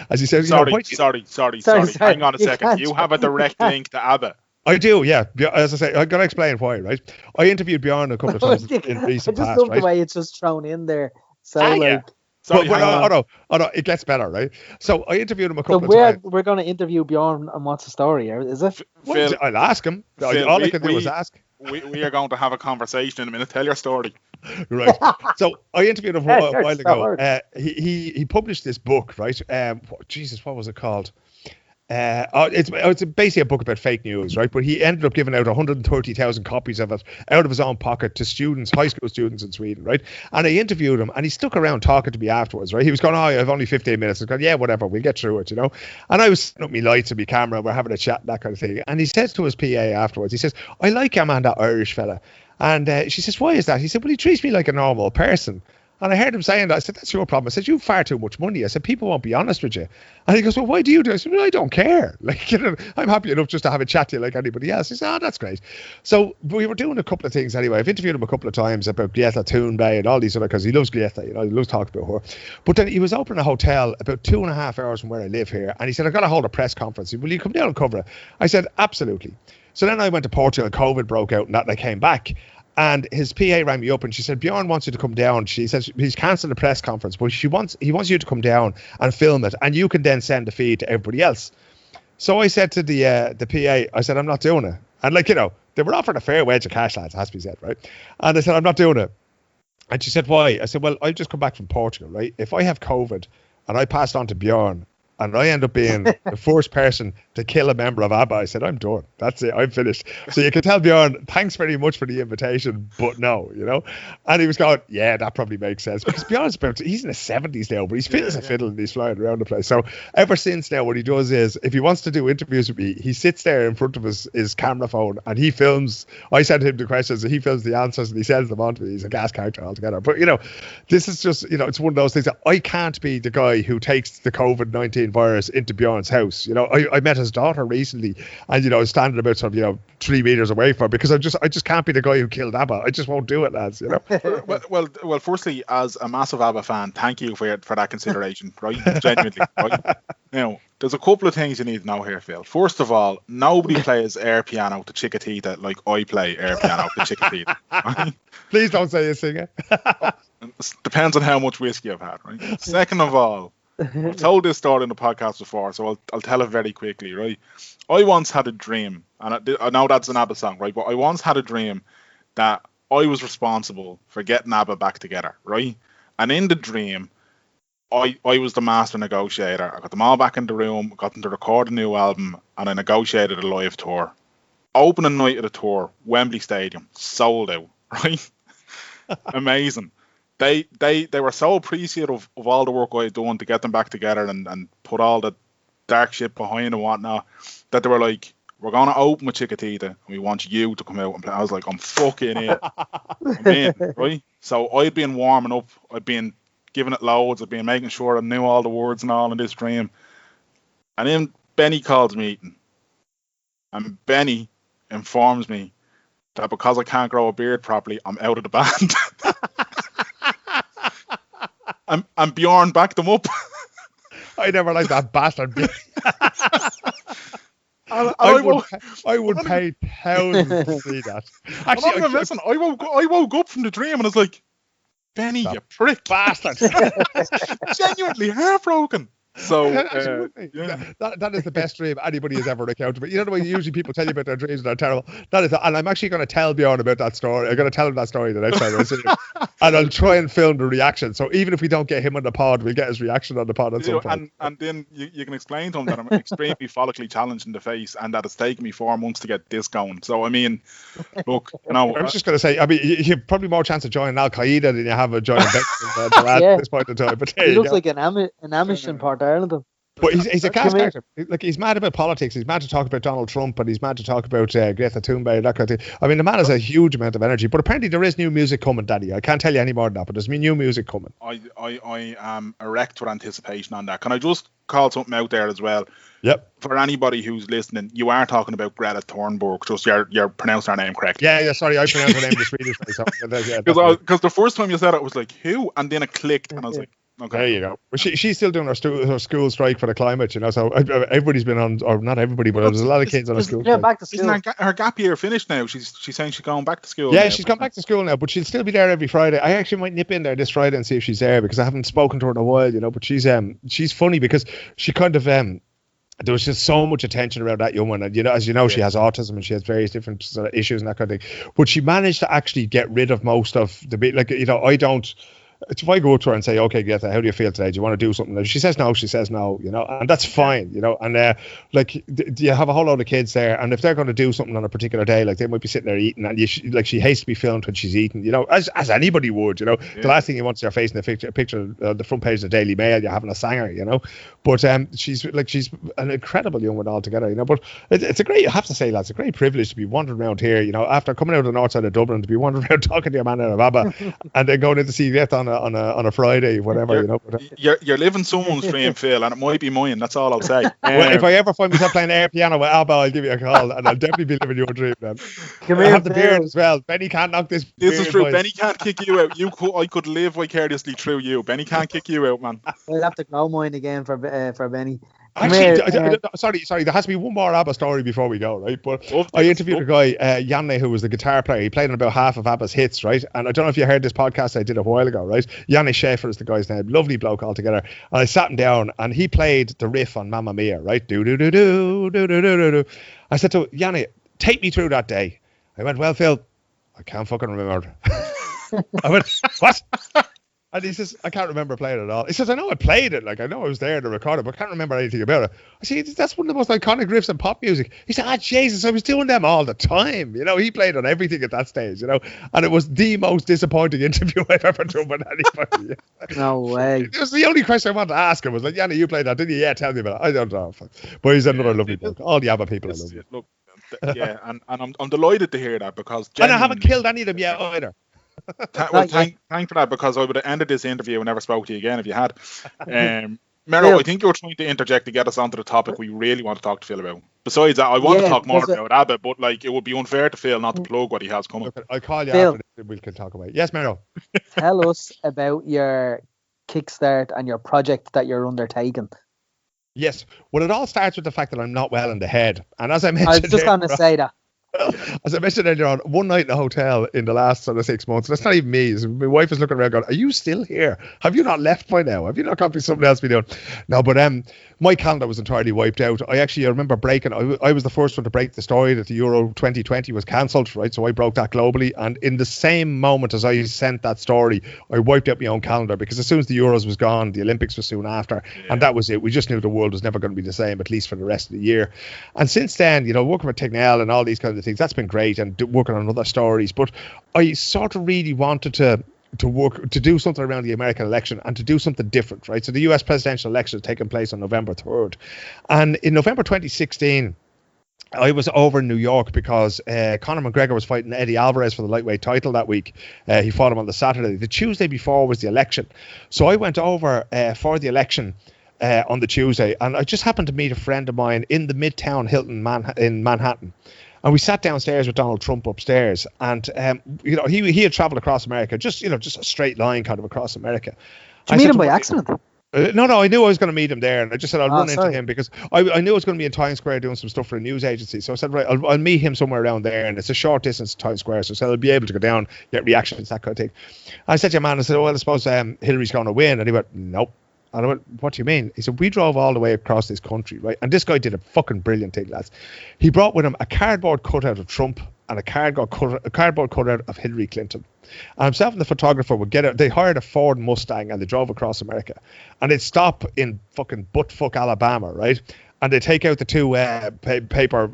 as he says. Sorry. Hang on a second. You have a direct link to Abba. I do, yeah. As I say, I gotta explain why, right? I interviewed Bjorn a couple of times in recent past, I just love right? the way it's just thrown in there. So yeah. Sorry, no, it gets better, right? So I interviewed him a couple of times. We're going to interview Bjorn, and what's the story? Is it? Phil, I'll ask him. All I can do is ask. We are going to have a conversation in a minute. Tell your story. Right. So I interviewed him a while ago. He published this book, right? Jesus, what was it called? It's basically a book about fake news, right? But he ended up giving out 130,000 copies of it out of his own pocket to students, high school students in Sweden, right? And I interviewed him, and he stuck around talking to me afterwards, right? He was going, I have only 15 minutes. I was going, yeah, whatever, we'll get through it, And I was setting up my lights and my camera, we're having a chat, that kind of thing. And he says to his PA afterwards, he says, I like your man, that Irish fella. And she says, why is that? He said, well, he treats me like a normal person. And I heard him saying that. I said, that's your problem. I said, you have far too much money. I said, people won't be honest with you. And he goes, well, why do you do it? I said, well, I don't care. Like, I'm happy enough just to have a chat to you like anybody else. He said, oh, that's great. So we were doing a couple of things anyway. I've interviewed him a couple of times about Greta Thunberg and all these other, because he loves Greta, he loves talking about her. But then he was opening a hotel about 2.5 hours from where I live here. And he said, I've got to hold a press conference. He said, will you come down and cover it? I said, absolutely. So then I went to Portugal and COVID broke out and that, and I came back. And his PA rang me up and she said, Bjorn wants you to come down. She says he's cancelled the press conference, but he wants you to come down and film it, and you can then send the feed to everybody else. So I said to the PA, I said, I'm not doing it. And they were offering a fair wage of cash, lads, it has to be said, right? And I said, I'm not doing it. And she said, why? I said, well, I've just come back from Portugal, right? If I have COVID and I passed on to Bjorn, and I end up being the first person to kill a member of Abba, I said, I'm done. That's it. I'm finished. So you can tell Bjorn, thanks very much for the invitation, but no, And he was going, yeah, that probably makes sense. Because Bjorn's he's in his 70s now, but he's fit as a fiddle and he's flying around the place. So ever since now, what he does is, if he wants to do interviews with me, he sits there in front of his camera phone and he films. I send him the questions and he films the answers and he sends them on to me. He's a gas character altogether. But, this is just, it's one of those things that I can't be the guy who takes the COVID-19 virus into Bjorn's house. I met his daughter recently, and I was standing about 3 meters away from her, because I just can't be the guy who killed Abba. I just won't do it, lads. Well, firstly, as a massive Abba fan, thank you for that consideration, right? Genuinely, right? There's a couple of things you need to know here, Phil. First of all, nobody plays air piano to Chiquitita like I play air piano to Chiquitita. Right? Please don't say you sing it. Depends on how much whiskey I've had, right? Second of all, I've told this story in the podcast before, so I'll tell it very quickly, right? I once had a dream, and I know that's an Abba song, right? But I once had a dream that I was responsible for getting Abba back together, right? And in the dream, I was the master negotiator. I got them all back in the room, got them to record a new album, and I negotiated a live tour. Opening night of the tour, Wembley Stadium, sold out, right? Amazing. They were so appreciative of all the work I had done to get them back together and put all the dark shit behind and whatnot, that they were like, we're going to open with Chiquitita and we want you to come out and play. I was like, I'm fucking in. I'm in, right? So I'd been warming up. I'd been giving it loads. I'd been making sure I knew all the words and all in this dream. And then Benny calls me meeting. And Benny informs me that because I can't grow a beard properly, I'm out of the band. And Bjorn backed them up. I never liked that bastard. I would pay thousands to see that. Actually, I woke up from the dream and I was like, Benny, you prick. Bastard. Genuinely heartbroken. So that is the best dream anybody has ever encountered. But the way usually people tell you about their dreams and they're terrible. And I'm actually going to tell Bjorn about that story. I'm going to tell him that story the next time I see him, and I'll try and film the reaction. So even if we don't get him on the pod, we'll get his reaction on the pod at some point. And then you can explain to him that I'm extremely follically challenged in the face, and that it's taken me 4 months to get this going. So I mean, look, I was just going to say, you have probably more chance of joining Al Qaeda than you have of joining at this point in time. But he looks like an Amish in part Ireland. But he's a gas character. Like, he's mad about politics. He's mad to talk about Donald Trump, and he's mad to talk about Greta Thunberg, that kind of thing. I mean, the man has a huge amount of energy. But apparently there is new music coming, Daddy. I can't tell you any more than that, but there's new music coming. I am erect with anticipation on that. Can I just call something out there as well? Yep. For anybody who's listening, you are talking about Greta Thunberg. Just you're pronouncing her name correctly. Yeah. Sorry, I pronounced her name the Swedish way. Because the first time you said it, I was like, who? And then it clicked, and I was like, okay. There you go. Well, she's still doing her school strike for the climate, so everybody's been on, or not everybody, but there's a lot of kids on a school strike. Back to school. Isn't her gap year finished now? She's saying she's going back to school. Yeah, she's gone back to school now, but she'll still be there every Friday. I actually might nip in there this Friday and see if she's there, because I haven't spoken to her in a while, but she's funny because she kind of there was just so much attention around that young one, and as you know, she has autism and she has various different sort of issues and that kind of thing. But she managed to actually get rid of most of the I don't. If I go to her and say, okay, Greta, how do you feel today? Do you want to do something? And she says no, and that's fine, and you have a whole load of kids there, and if they're going to do something on a particular day, like they might be sitting there eating, and she hates to be filmed when she's eating, as anybody would, The last thing you want is your face in a picture the front page of the Daily Mail, you're having a sanger, but she's an incredible young one altogether, but it's a great, I have to say, lads, it's a great privilege to be wandering around here, after coming out of the north side of Dublin, to be wandering around talking to your man out of Abba, and then going in to see Greta on a Friday, whatever, But, you're living someone's dream, Phil, and it might be mine. That's all I'll say. well, if I ever find myself playing air piano with Abba, I'll give you a call, and I'll definitely be living your dream then. Come I here, have the beard Phil. as well. Benny can't knock this. This is beard, true. boys. Benny can't kick you out. I could live vicariously through you. Benny can't kick you out, man. I'll have to grow mine again for Benny. Come Actually, here, sorry, there has to be one more ABBA story before we go, right? But Love I this. interviewed a guy, Janne, who was the guitar player. He played on about half of ABBA's hits, right? And I don't know if you heard this podcast I did a while ago, right? Janne Schaefer is the guy's name. Lovely bloke altogether. And I sat him down and he played the riff on Mamma Mia, right? Do-do-do-do. I said to Janne, take me through that day. I went, well, Phil, I can't fucking remember. I went, what? And he says, I can't remember playing it at all. He says, I know I played it. Like, I know I was there to record it, but I can't remember anything about it. I said, that's one of the most iconic riffs in pop music. He said, Jesus, I was doing them all the time. He played on everything at that stage, And it was the most disappointing interview I've ever done with anybody. no way. It was the only question I wanted to ask him. Was like, Yanni, you played that, didn't you? Yeah, tell me about it. I don't know. But he's another lovely bloke. All the ABBA people are lovely. Look, yeah, and I'm delighted to hear that because And I haven't killed any of them yet either. Thank for that, because I would have ended this interview and never spoke to you again if you had. Mero, I think you were trying to interject to get us onto the topic we really want to talk to Phil about. Besides that, I want to talk more about Abba, but it would be unfair to Phil not to plug what he has coming. Look, I'll call you Phil, after this, we can talk about it. Yes, Mero. Tell us about your kickstart and your project that you're undertaking. Yes. Well, it all starts with the fact that I'm not well in the head. And as I mentioned, I was just going to say that. As I mentioned earlier on, one night in a hotel in the last sort of 6 months, and it's not even me, my wife is looking around going, are you still here? Have you not left by now? Have you not got something else to be doing? No, but my calendar was entirely wiped out. I remember breaking, I was the first one to break the story that the Euro 2020 was cancelled, right? So I broke that globally. And in the same moment as I sent that story, I wiped out my own calendar, because as soon as the Euros was gone, the Olympics was soon after. Yeah. And that was it. We just knew the world was never going to be the same, at least for the rest of the year. And since then, working with Tignell and all these kinds of things, that's been great, and working on other stories. But I sort of really wanted to do something around the American election and to do something different, right? So the US presidential election is taking place on November 3rd. And in November 2016, I was over in New York because Conor McGregor was fighting Eddie Alvarez for the lightweight title that week. He fought him on the Saturday. The Tuesday before was the election. So I went over for the election on the Tuesday, and I just happened to meet a friend of mine in the Midtown Hilton in Manhattan. And we sat downstairs with Donald Trump upstairs, and he had travelled across America, just a straight line kind of across America. Did you meet him by accident? No, I knew I was going to meet him there, and I just said I'll run into him because I knew I was going to be in Times Square doing some stuff for a news agency. So I said, right, I'll meet him somewhere around there, and it's a short distance to Times Square, so I said I'll be able to go down, get reactions, that kind of thing. I said to your man, I said, well, I suppose Hillary's going to win, and he went, nope. And I went, what do you mean? He said, we drove all the way across this country, right? And this guy did a fucking brilliant thing, lads. He brought with him a cardboard cutout of Trump and a cardboard cutout of Hillary Clinton. And himself and the photographer would get out. They hired a Ford Mustang and they drove across America. And they'd stop in fucking buttfuck Alabama, right? And they take out the two paper,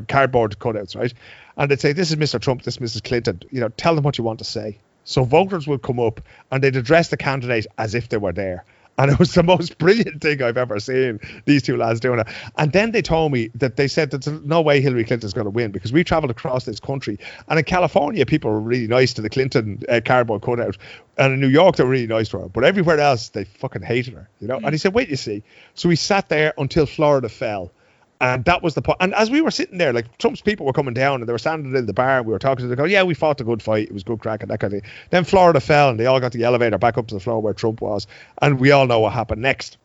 cardboard cutouts, right? And they'd say, this is Mr. Trump, this is Mrs. Clinton. Tell them what you want to say. So voters would come up and they'd address the candidate as if they were there. And it was the most brilliant thing I've ever seen, these two lads doing it. And then they told me that they said that there's no way Hillary Clinton's going to win because we traveled across this country. And in California, people were really nice to the Clinton cardboard cutout. And in New York, they were really nice to her. But everywhere else, they fucking hated her, And he said, wait, you see. So we sat there until Florida fell. And that was the point. And as we were sitting there, Trump's people were coming down and they were standing in the bar and we were talking to them. They go, yeah, we fought a good fight. It was good crack and that kind of thing. Then Florida fell and they all got the elevator back up to the floor where Trump was. And we all know what happened next.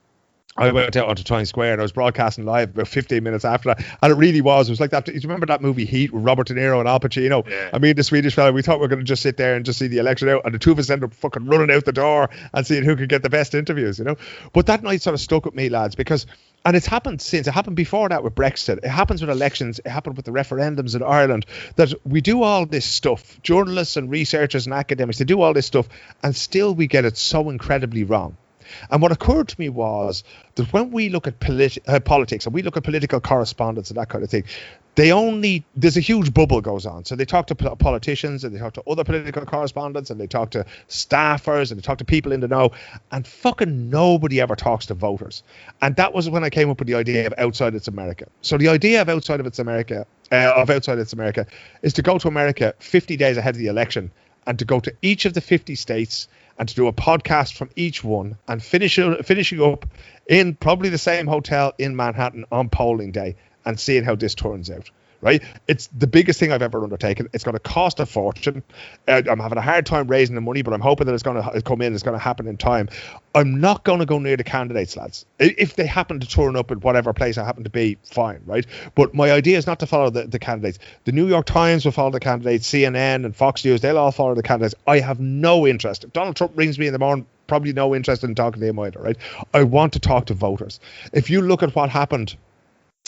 I went out onto Times Square and I was broadcasting live about 15 minutes after that. And it really was. It was like that. Do you remember that movie Heat with Robert De Niro and Al Pacino? Yeah. I mean, the Swedish fella, we thought we were going to just sit there and just see the election out. And the two of us ended up fucking running out the door and seeing who could get the best interviews, But that night sort of stuck with me, lads, because... And it's happened since. It happened before that with Brexit. It happens with elections. It happened with the referendums in Ireland. That we do all this stuff. Journalists and researchers and academics, they do all this stuff. And still we get it so incredibly wrong. And what occurred to me was that when we look at politics and we look at political correspondence and that kind of thing, there's a huge bubble goes on. So they talk to politicians and they talk to other political correspondents and they talk to staffers and they talk to people in the know, and fucking nobody ever talks to voters. And that was when I came up with the idea of Outside It's America. So the idea of Outside It's America is to go to America 50 days ahead of the election and to go to each of the 50 states and to do a podcast from each one and finishing up in probably the same hotel in Manhattan on polling day and seeing how this turns out. Right, it's the biggest thing I've ever undertaken. It's going to cost a fortune. I'm having a hard time raising the money, but I'm hoping that it's going to come in. It's going to happen in time. I'm not going to go near the candidates, lads. If they happen to turn up at whatever place I happen to be, fine, right? But my idea is not to follow the candidates. The New York Times will follow the candidates. CNN and Fox News, they'll all follow the candidates. I have no interest. If Donald Trump rings me in the morning, probably no interest in talking to him either, right? I want to talk to voters. If you look at what happened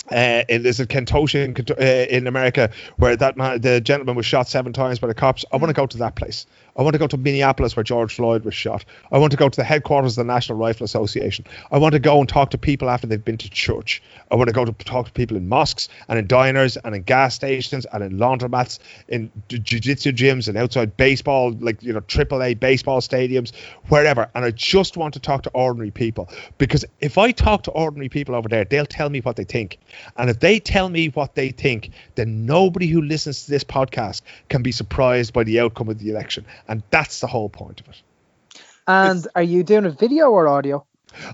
there's a Kentucky in America where the gentleman was shot 7 times by the cops. I want to go to that place. I want to go to Minneapolis where George Floyd was shot. I want to go to the headquarters of the National Rifle Association. I want to go and talk to people after they've been to church. I want to go to talk to people in mosques and in diners and in gas stations and in laundromats, in jiu-jitsu gyms and outside baseball, like, you know, AAA baseball stadiums, wherever. And I just want to talk to ordinary people, because if I talk to ordinary people over there, they'll tell me what they think. And if they tell me what they think, then nobody who listens to this podcast can be surprised by the outcome of the election. And that's the whole point of it. And are you doing a video or audio?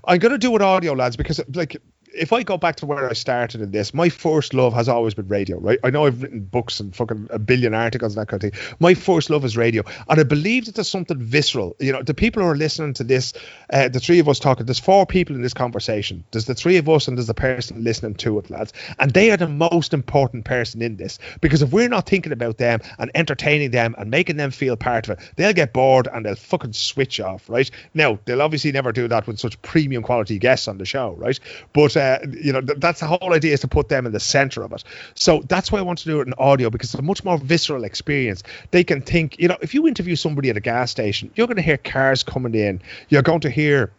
I'm going to do it audio, lads, because, like, if I go back to where I started in this, my first love has always been radio, right? I know I've written books and fucking a billion articles and that kind of thing. My first love is radio. And I believe that there's something visceral. You know, the people who are listening to this, the three of us talking, there's 4 people in this conversation. There's the 3 of us and there's the person listening to it, lads. And they are the most important person in this. Because if we're not thinking about them and entertaining them and making them feel part of it, they'll get bored and they'll fucking switch off, right? Now, they'll obviously never do that with such premium quality guests on the show, right? But you know, that's the whole idea, is to put them in the center of it. So that's why I want to do it in audio, because it's a much more visceral experience. They can think, you know, if you interview somebody at a gas station, you're going to hear cars coming in. You're going to hear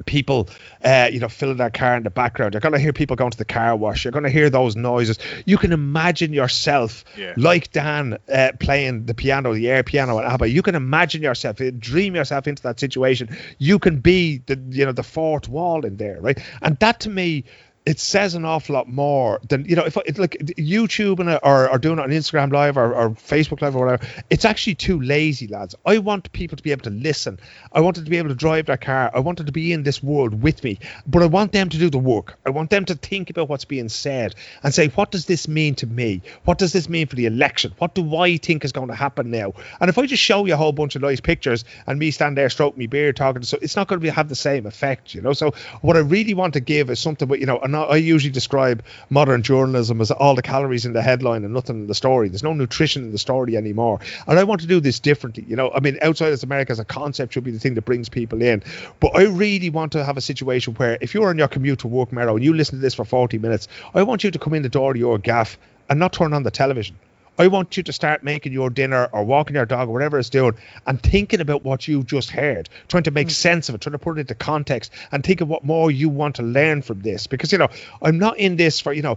people, you know, filling their car in the background. You're going to hear people going to the car wash. You're going to hear those noises. You can imagine yourself, like Dan, playing the piano, the air piano at Abba. You can imagine yourself, dream yourself into that situation. You can be the fourth wall in there, right? And that, to me, it says an awful lot more than, you know, if it's like YouTube or doing it on Instagram Live or Facebook Live or whatever. It's actually too lazy, lads. I want people to be able to listen. I want them to be able to drive their car. I want them to be in this world with me, but I want them to do the work. I want them to think about what's being said and say, what does this mean to me? What does this mean for the election? What do I think is going to happen now? And if I just show you a whole bunch of nice pictures and me stand there stroking my beard talking, so it's not going to have the same effect, you know. So what I really want to give is something, you know, I usually describe modern journalism as all the calories in the headline and nothing in the story. There's no nutrition in the story anymore. And I want to do this differently. You know, I mean, Outside of America as a concept should be the thing that brings people in. But I really want to have a situation where if you're on your commute to work, Mero, and you listen to this for 40 minutes, I want you to come in the door to your gaff and not turn on the television. I want you to start making your dinner or walking your dog or whatever it's doing and thinking about what you just heard, trying to make sense of it, trying to put it into context and think of what more you want to learn from this. Because, you know, I'm not in this for, you know,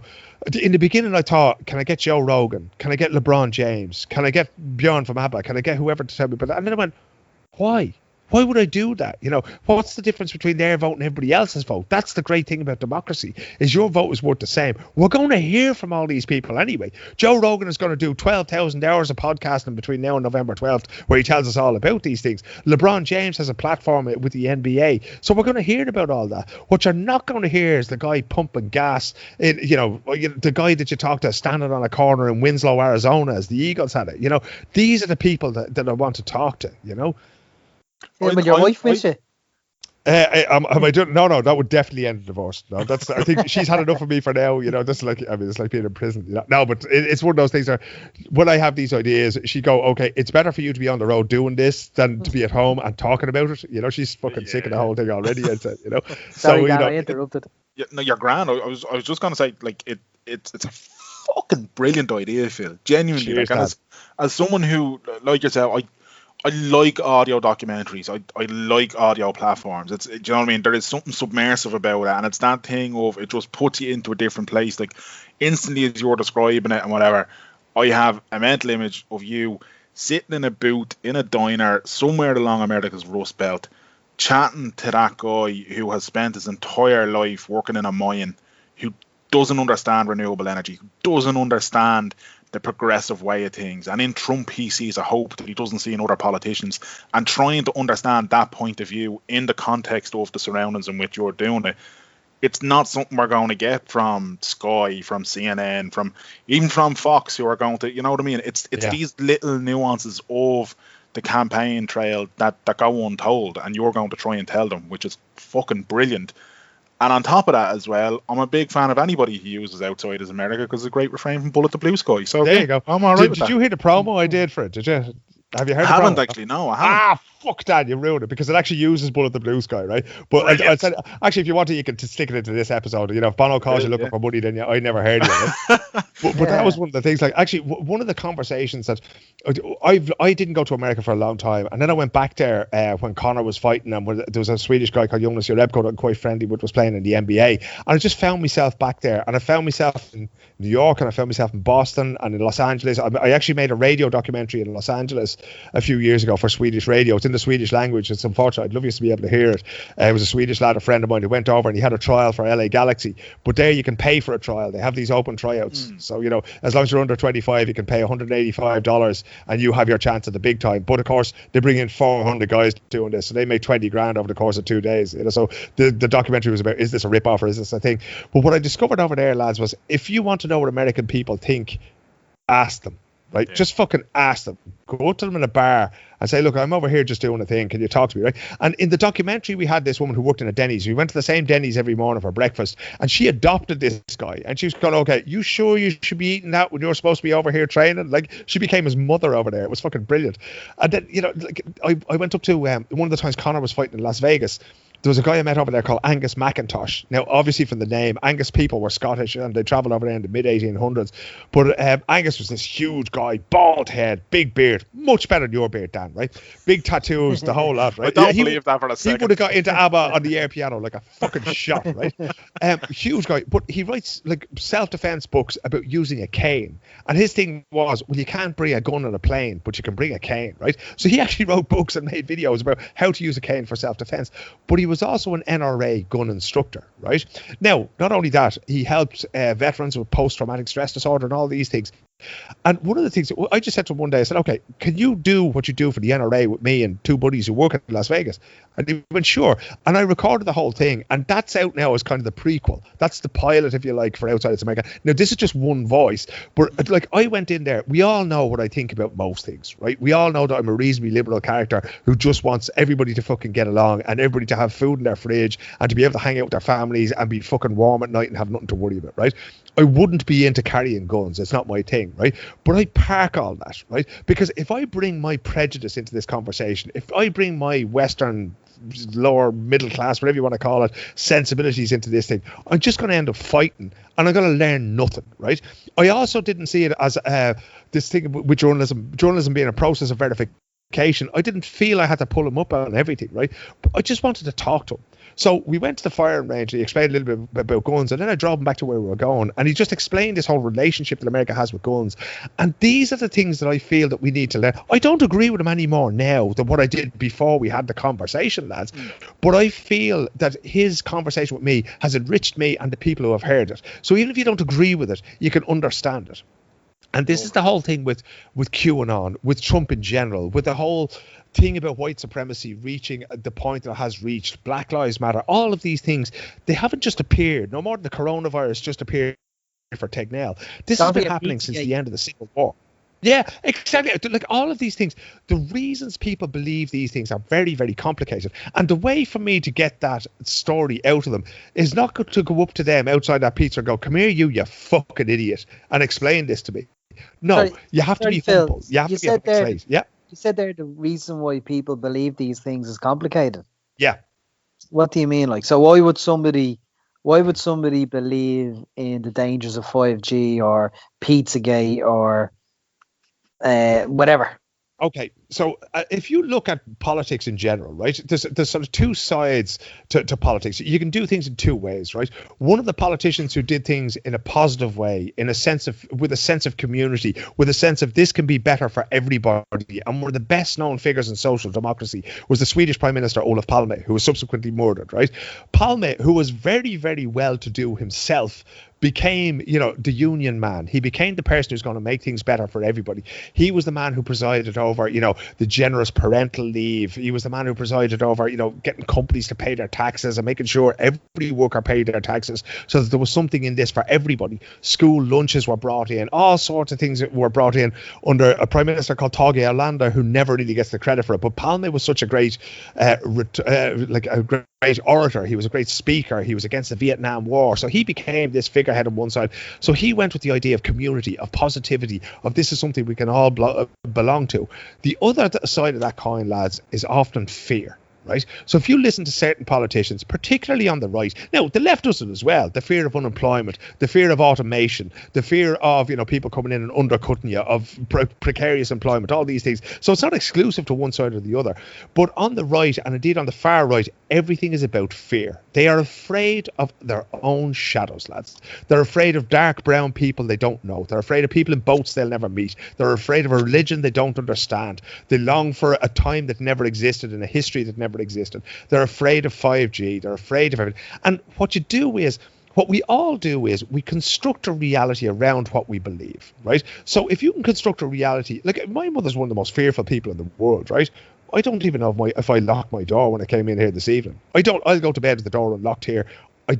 in the beginning I thought, can I get Joe Rogan? Can I get LeBron James? Can I get Bjorn from Abba? Can I get whoever to tell me about that? And then I went, why? Why would I do that? You know, what's the difference between their vote and everybody else's vote? That's the great thing about democracy, is your vote is worth the same. We're going to hear from all these people anyway. Joe Rogan is going to do 12,000 hours of podcasting between now and November 12th, where he tells us all about these things. LeBron James has a platform with the NBA. So we're going to hear about all that. What you're not going to hear is the guy pumping gas, the guy that you talk to standing on a corner in Winslow, Arizona, as the Eagles had it. You know, these are the people that I want to talk to, you know. Will your wife miss you? Am I doing? No, that would definitely end the divorce. No, I think she's had enough of me for now. You know, that's like, I mean, it's like being in prison. You know? No, but it's one of those things where when I have these ideas, she go, okay, it's better for you to be on the road doing this than to be at home and talking about it. You know, she's fucking sick of the whole thing already. You know, Sorry, Dan, I interrupted. No, you're grand. I was just gonna say, like, it's a fucking brilliant idea, Phil. Genuinely, like, as someone who, like yourself, I like audio documentaries. I like audio platforms. Do you know what I mean? There is something submersive about it, and it's that thing of it just puts you into a different place. Like, instantly as you're describing it and whatever, I have a mental image of you sitting in a booth in a diner somewhere along America's Rust Belt, chatting to that guy who has spent his entire life working in a mine, who doesn't understand renewable energy, who doesn't understand the progressive way of things. And in Trump, he sees a hope that he doesn't see in other politicians. And trying to understand that point of view in the context of the surroundings in which you're doing it, it's not something we're going to get from Sky, from CNN, even from Fox, who are going to, you know what I mean? It's these little nuances of the campaign trail that go untold, and you're going to try and tell them, which is fucking brilliant. And on top of that as well, I'm a big fan of anybody who uses outside as America, because it's a great refrain from Bullet the Blue Sky. So there you go. I'm all right with that. Did you hear the promo I did for it? Did you? Have you heard? I haven't actually. No, I haven't. Fuck that! You ruined it, because it actually uses Bullet the Blue Sky, right? But I said, actually, if you want to, you can stick it into this episode. You know, if Bono calls you looking for money, then I never heard of it. Right? but that was one of the things. Like, actually, one of the conversations that I didn't go to America for a long time, and then I went back there when Connor was fighting, and there was a Swedish guy called Jonas Jerebko that I'm quite friendly with, was playing in the NBA, and I just found myself back there, and I found myself in New York, and I found myself in Boston and in Los Angeles. I actually made a radio documentary in Los Angeles a few years ago for Swedish radio. It's in the Swedish language. It's unfortunate. I'd love you to be able to hear it. It was a Swedish lad, a friend of mine, who went over and he had a trial for LA Galaxy. But there you can pay for a trial. They have these open tryouts. So, you know, as long as you're under 25, you can pay $185 and you have your chance at the big time. But of course, they bring in 400 guys doing this. So they make 20 grand over the course of 2 days. You know, so the documentary was about, is this a rip-off or is this a thing? But what I discovered over there, lads, was if you want to know what American people think, ask them. Right, just fucking ask them. Go to them in a bar and say, look, I'm over here just doing a thing. Can you talk to me, right? And in the documentary, we had this woman who worked in a Denny's. We went to the same Denny's every morning for breakfast, and she adopted this guy. And she was going, okay, you sure you should be eating that when you're supposed to be over here training? Like, she became his mother over there. It was fucking brilliant. And then, you know, like, I went up to one of the times Connor was fighting in Las Vegas. There was a guy I met over there called Angus McIntosh. Now, obviously from the name, Angus people were Scottish and they travelled over there in the mid-1800s. But Angus was this huge guy, bald head, big beard, much better than your beard, Dan, right? Big tattoos, the whole lot, right? I don't believe that for a second. He would have got into Abba on the air piano like a fucking shot, right? Huge guy. But he writes like self-defense books about using a cane. And his thing was, well, you can't bring a gun on a plane, but you can bring a cane, right? So he actually wrote books and made videos about how to use a cane for self-defense. But he was also an NRA gun instructor, right? Now, not only that, he helped veterans with post-traumatic stress disorder and all these things. And one of the things I just said to him one day, I said, okay, can you do what you do for the NRA with me and two buddies who work in Las Vegas? And he went, sure. And I recorded the whole thing, and that's out now as kind of the prequel. That's the pilot, if you like, for Outside It's America. Now, this is just one voice, but like I went in there, we all know what I think about most things, right? We all know that I'm a reasonably liberal character who just wants everybody to fucking get along and everybody to have food in their fridge and to be able to hang out with their families and be fucking warm at night and have nothing to worry about, right? I wouldn't be into carrying guns. It's not my thing, right? But I park all that, right? Because if I bring my prejudice into this conversation, if I bring my Western lower middle class, whatever you want to call it, sensibilities into this thing, I'm just going to end up fighting and I'm going to learn nothing, right? I also didn't see it as this thing with journalism being a process of verification. I didn't feel I had to pull him up on everything, right? But I just wanted to talk to him. So we went to the firing range and he explained a little bit about guns, and then I drove him back to where we were going, and he just explained this whole relationship that America has with guns. And these are the things that I feel that we need to learn. I don't agree with him any more now than what I did before we had the conversation, lads. But I feel that his conversation with me has enriched me and the people who have heard it. So even if you don't agree with it, you can understand it. And this is the whole thing with QAnon, with Trump in general, with the whole thing about white supremacy reaching the point that it has reached, Black Lives Matter, all of these things, they haven't just appeared, no more than the coronavirus just appeared for Tegnell. This has been happening since the end of the Civil War. Yeah, exactly. Like all of these things, the reasons people believe these things are very, very complicated. And the way for me to get that story out of them is not to go up to them outside that pizza and go, come here, you fucking idiot, and explain this to me. No, you have to be humble. You have to be straight. Yeah. You said there the reason why people believe these things is complicated. Yeah. What do you mean? Like, so why would somebody believe in the dangers of 5G or Pizzagate or whatever? Okay, so if you look at politics in general, right, there's sort of two sides to politics. You can do things in two ways, right? One of the politicians who did things in a positive way, with a sense of community, with a sense of this can be better for everybody, and one of the best known figures in social democracy was the Swedish Prime Minister Olof Palme, who was subsequently murdered, right? Palme, who was very, very well to do himself, became, the union man. He became the person who's going to make things better for everybody. He was the man who presided over, the generous parental leave. He was the man who presided over, getting companies to pay their taxes and making sure every worker paid their taxes so that there was something in this for everybody. School lunches were brought in. All sorts of things were brought in under a prime minister called Tage Erlander, who never really gets the credit for it. But Palme was such a great, great orator. He was a great speaker. He was against the Vietnam War. So he became this figurehead on one side. So he went with the idea of community, of positivity, of this is something we can all belong to. The other side of that coin, lads, is often fear. Right. So if you listen to certain politicians, particularly on the right, now the left does it as well, the fear of unemployment, the fear of automation, the fear of, people coming in and undercutting you, of precarious employment, all these things. So it's not exclusive to one side or the other. But on the right, and indeed on the far right, everything is about fear. They are afraid of their own shadows, lads. They're afraid of dark brown people they don't know. They're afraid of people in boats they'll never meet. They're afraid of a religion they don't understand. They long for a time that never existed and a history that never existed. They're afraid of 5G. They're afraid of everything. And what we all do is we construct a reality around what we believe, right? So if you can construct a reality, like my mother's one of the most fearful people in the world, right? I don't even know if I locked my door when I came in here this evening. I'll go to bed with the door unlocked here. I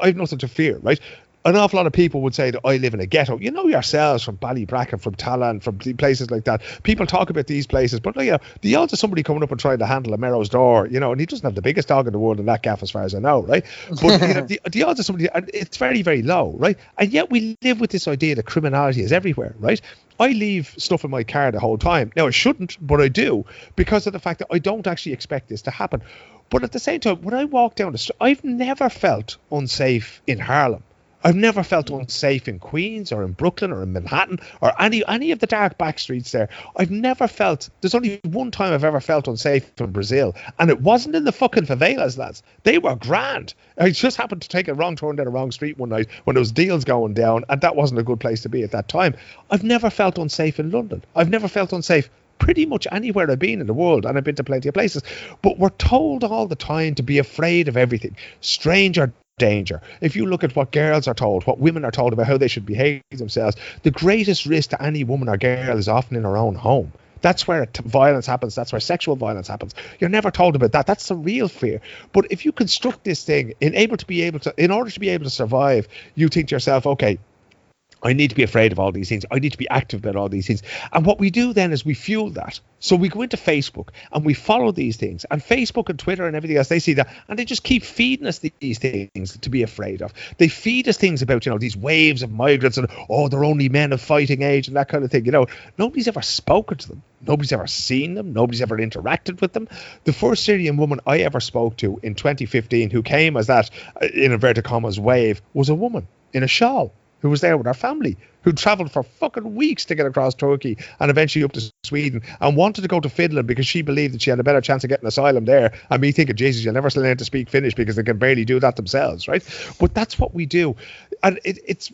have nothing to fear, right? An awful lot of people would say that I live in a ghetto. You know yourselves, from Ballybracken, from Talland, from places like that. People talk about these places, but the odds of somebody coming up and trying to handle a Merrow's door, and he doesn't have the biggest dog in the world in that gaff as far as I know, right? But the odds of somebody, it's very, very low, right? And yet we live with this idea that criminality is everywhere, right? I leave stuff in my car the whole time. Now, I shouldn't, but I do, because of the fact that I don't actually expect this to happen. But at the same time, when I walk down the street, I've never felt unsafe in Harlem. I've never felt unsafe in Queens or in Brooklyn or in Manhattan or any of the dark back streets there. I've never felt, there's only one time I've ever felt unsafe in Brazil, and it wasn't in the fucking favelas, lads. They were grand. I just happened to take a wrong turn down a wrong street one night when there was deals going down, and that wasn't a good place to be at that time. I've never felt unsafe in London. I've never felt unsafe pretty much anywhere I've been in the world, and I've been to plenty of places. But we're told all the time to be afraid of everything. Stranger danger. If you look at what girls are told, what women are told about how they should behave themselves, the greatest risk to any woman or girl is often in her own home. That's where violence happens. That's where sexual violence happens. You're never told about that. That's the real fear. But if you construct this thing in order to be able to survive, you think to yourself, okay, I need to be afraid of all these things. I need to be active about all these things. And what we do then is we fuel that. So we go into Facebook and we follow these things. And Facebook and Twitter and everything else, they see that. And they just keep feeding us these things to be afraid of. They feed us things about, these waves of migrants and, they're only men of fighting age and that kind of thing. Nobody's ever spoken to them. Nobody's ever seen them. Nobody's ever interacted with them. The first Syrian woman I ever spoke to in 2015 who came as that, in inverted commas, wave, was a woman in a shawl, who was there with her family, who travelled for fucking weeks to get across Turkey and eventually up to Sweden and wanted to go to Finland because she believed that she had a better chance of getting asylum there. And me thinking, Jesus, you'll never learn to speak Finnish because they can barely do that themselves, right? But that's what we do. And it's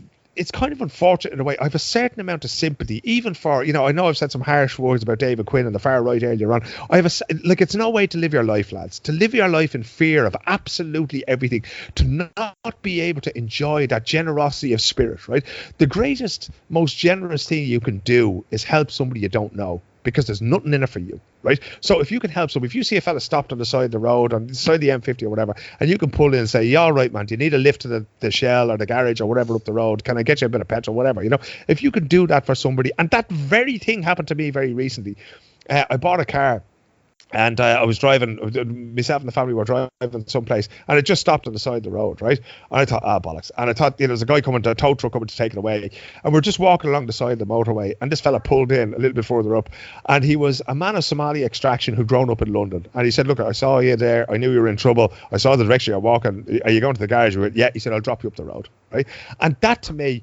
kind of unfortunate in a way. I have a certain amount of sympathy, even for, I know I've said some harsh words about David Quinn on the far right earlier on. It's no way to live your life, lads. To live your life in fear of absolutely everything, to not be able to enjoy that generosity of spirit, right? The greatest, most generous thing you can do is help somebody you don't know, because there's nothing in it for you, right? So if you can help somebody, if you see a fella stopped on the side of the road, on the side of the M50 or whatever, and you can pull in and say, yeah, all right, man, do you need a lift to the Shell or the garage or whatever up the road? Can I get you a bit of petrol, whatever, If you can do that for somebody, and that very thing happened to me very recently. I bought a car. And I was driving, myself and the family were driving someplace, and it just stopped on the side of the road, right? And I thought, bollocks. And I thought, there's a guy coming, a tow truck coming to take it away. And we're just walking along the side of the motorway, and this fella pulled in a little bit further up. And he was a man of Somali extraction who'd grown up in London. And he said, look, I saw you there. I knew you were in trouble. I saw the direction you're walking. Are you going to the garage? Yeah. He said, I'll drop you up the road, right? And that, to me,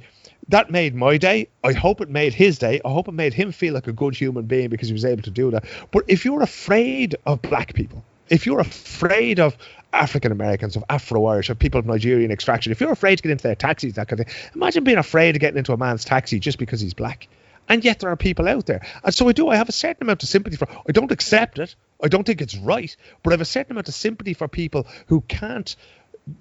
that made my day. I hope it made his day. I hope it made him feel like a good human being because he was able to do that. But if you're afraid of black people, if you're afraid of African Americans, of Afro-Irish, of people of Nigerian extraction, if you're afraid to get into their taxis, that kind of thing, imagine being afraid of getting into a man's taxi just because he's black. And yet there are people out there. And so I have a certain amount of sympathy for, I don't accept it. I don't think it's right. But I have a certain amount of sympathy for people who can't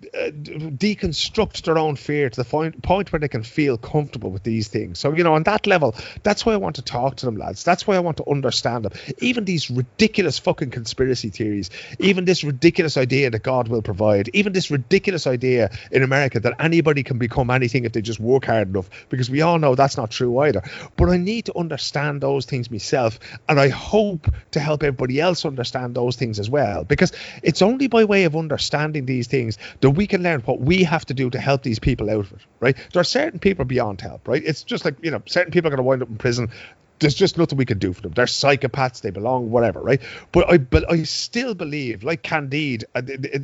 deconstruct their own fear to the point where they can feel comfortable with these things. So, on that level, that's why I want to talk to them, lads. That's why I want to understand them. Even these ridiculous fucking conspiracy theories, even this ridiculous idea that God will provide, even this ridiculous idea in America that anybody can become anything if they just work hard enough, because we all know that's not true either. But I need to understand those things myself, and I hope to help everybody else understand those things as well, because it's only by way of understanding these things that we can learn what we have to do to help these people out of it, right? There are certain people beyond help, right? It's just like, certain people are going to wind up in prison. There's just nothing we can do for them. They're psychopaths. They belong, whatever, right? But I still believe, like Candide,